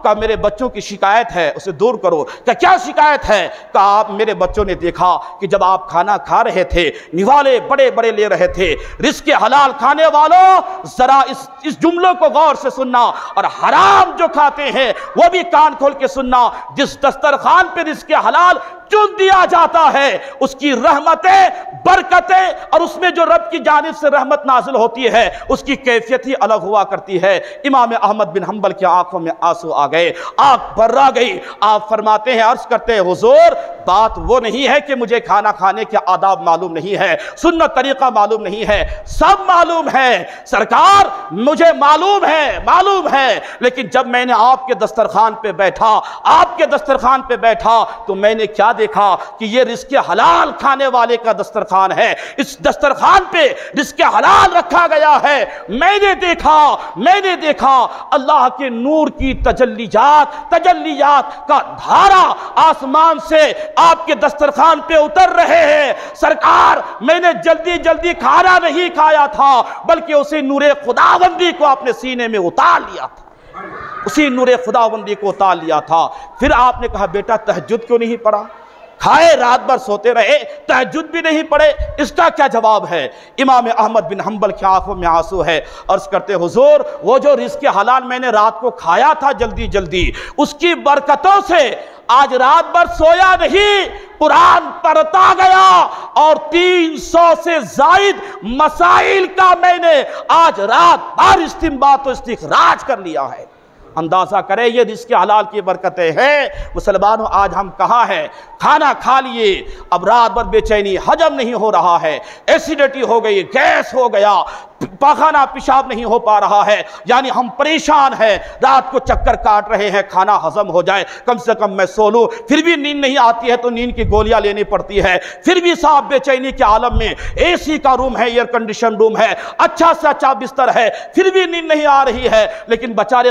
کہا میرے بچوں کی شکایت ہے، اسے دور کرو۔ کہا کیا شکایت ہے؟ کہا میرے بچوں نے دیکھا کہ جب آپ کھانا کھا رہے تھے، نوالے بڑے بڑے لے رہے تھے۔ رزق حلال کھانے والوں ذرا اس جملوں کو غور سے سننا، اور حرام جو کھاتے ہیں وہ بھی کان کھول کے سننا۔ جس دسترخوان پہ رزق حلال چن دیا جاتا ہے، اس کی رحمتیں، برکتیں اور اس میں جو رب کی جانب سے رحمت نازل ہوتی ہے اس کی کیفیت ہی الگ ہوا کرتی ہے۔ امام احمد بن حنبل کی آنکھوں میں آنسو آ گئے، آنکھ بھر گئی۔ آپ فرماتے ہیں، عرض کرتے ہیں، حضور بات وہ نہیں ہے کہ مجھے کھانا کھانے کے آداب معلوم نہیں ہے، سنت طریقہ معلوم نہیں ہے، سب معلوم ہے سرکار، مجھے معلوم ہے، لیکن جب میں نے آپ کے دسترخوان پہ بیٹھا تو میں نے کیا دیکھا کہ یہ رزق حلال کھانے والے کا دسترخوان ہے، اس دسترخوان پہ رزق حلال رکھا گیا ہے۔ میں نے دیکھا اللہ کے نور کی تجلیات کا دھارا آسمان سے آپ کے دسترخوان پہ اتر رہے ہیں۔ سرکار میں نے جلدی کھانا نہیں کھایا تھا، بلکہ اسی نور خداوندی کو آپ نے سینے میں اتار لیا تھا، اسی نور خداوندی کو اتار لیا تھا۔ پھر آپ نے کہا، بیٹا تہجد کیوں نہیں پڑھا؟ کھائے رات بھر سوتے رہے، تہجد بھی نہیں پڑھے، اس کا کیا جواب ہے؟ امام احمد بن حنبل کی آنکھوں میں آنسو ہے، عرض کرتے حضور وہ جو رزق حلال میں نے رات کو کھایا تھا جلدی، اس کی برکتوں سے آج رات بھر سویا نہیں، قرآن پڑھتا گیا، اور 300 سے زائد مسائل کا میں نے آج رات بھر استنباط و استخراج کر لیا ہے۔ اندازہ کریں یہ رزق حلال کی برکتیں ہیں۔ مسلمانوں آج ہم کہاں ہیں؟ کھانا کھا لیے، اب رات بھر بے چینی، حجم نہیں ہو رہا ہے، ایسیڈیٹی ہو گئی، گیس ہو گیا، پاخانہ پیشاب نہیں ہو پا رہا ہے، یعنی ہم پریشان ہیں، رات کو چکر کاٹ رہے ہیں، کھانا ہضم ہو جائے، کم سے کم میں سو لوں، پھر بھی نیند نہیں آتی ہے تو نیند کی گولیاں لینی پڑتی ہے، پھر بھی صاحب بے چینی کے عالم میں اے سی کا روم ہے، ایئر کنڈیشن روم ہے، اچھا سے اچھا بستر ہے، پھر بھی نیند نہیں آ رہی ہے۔ لیکن بیچارے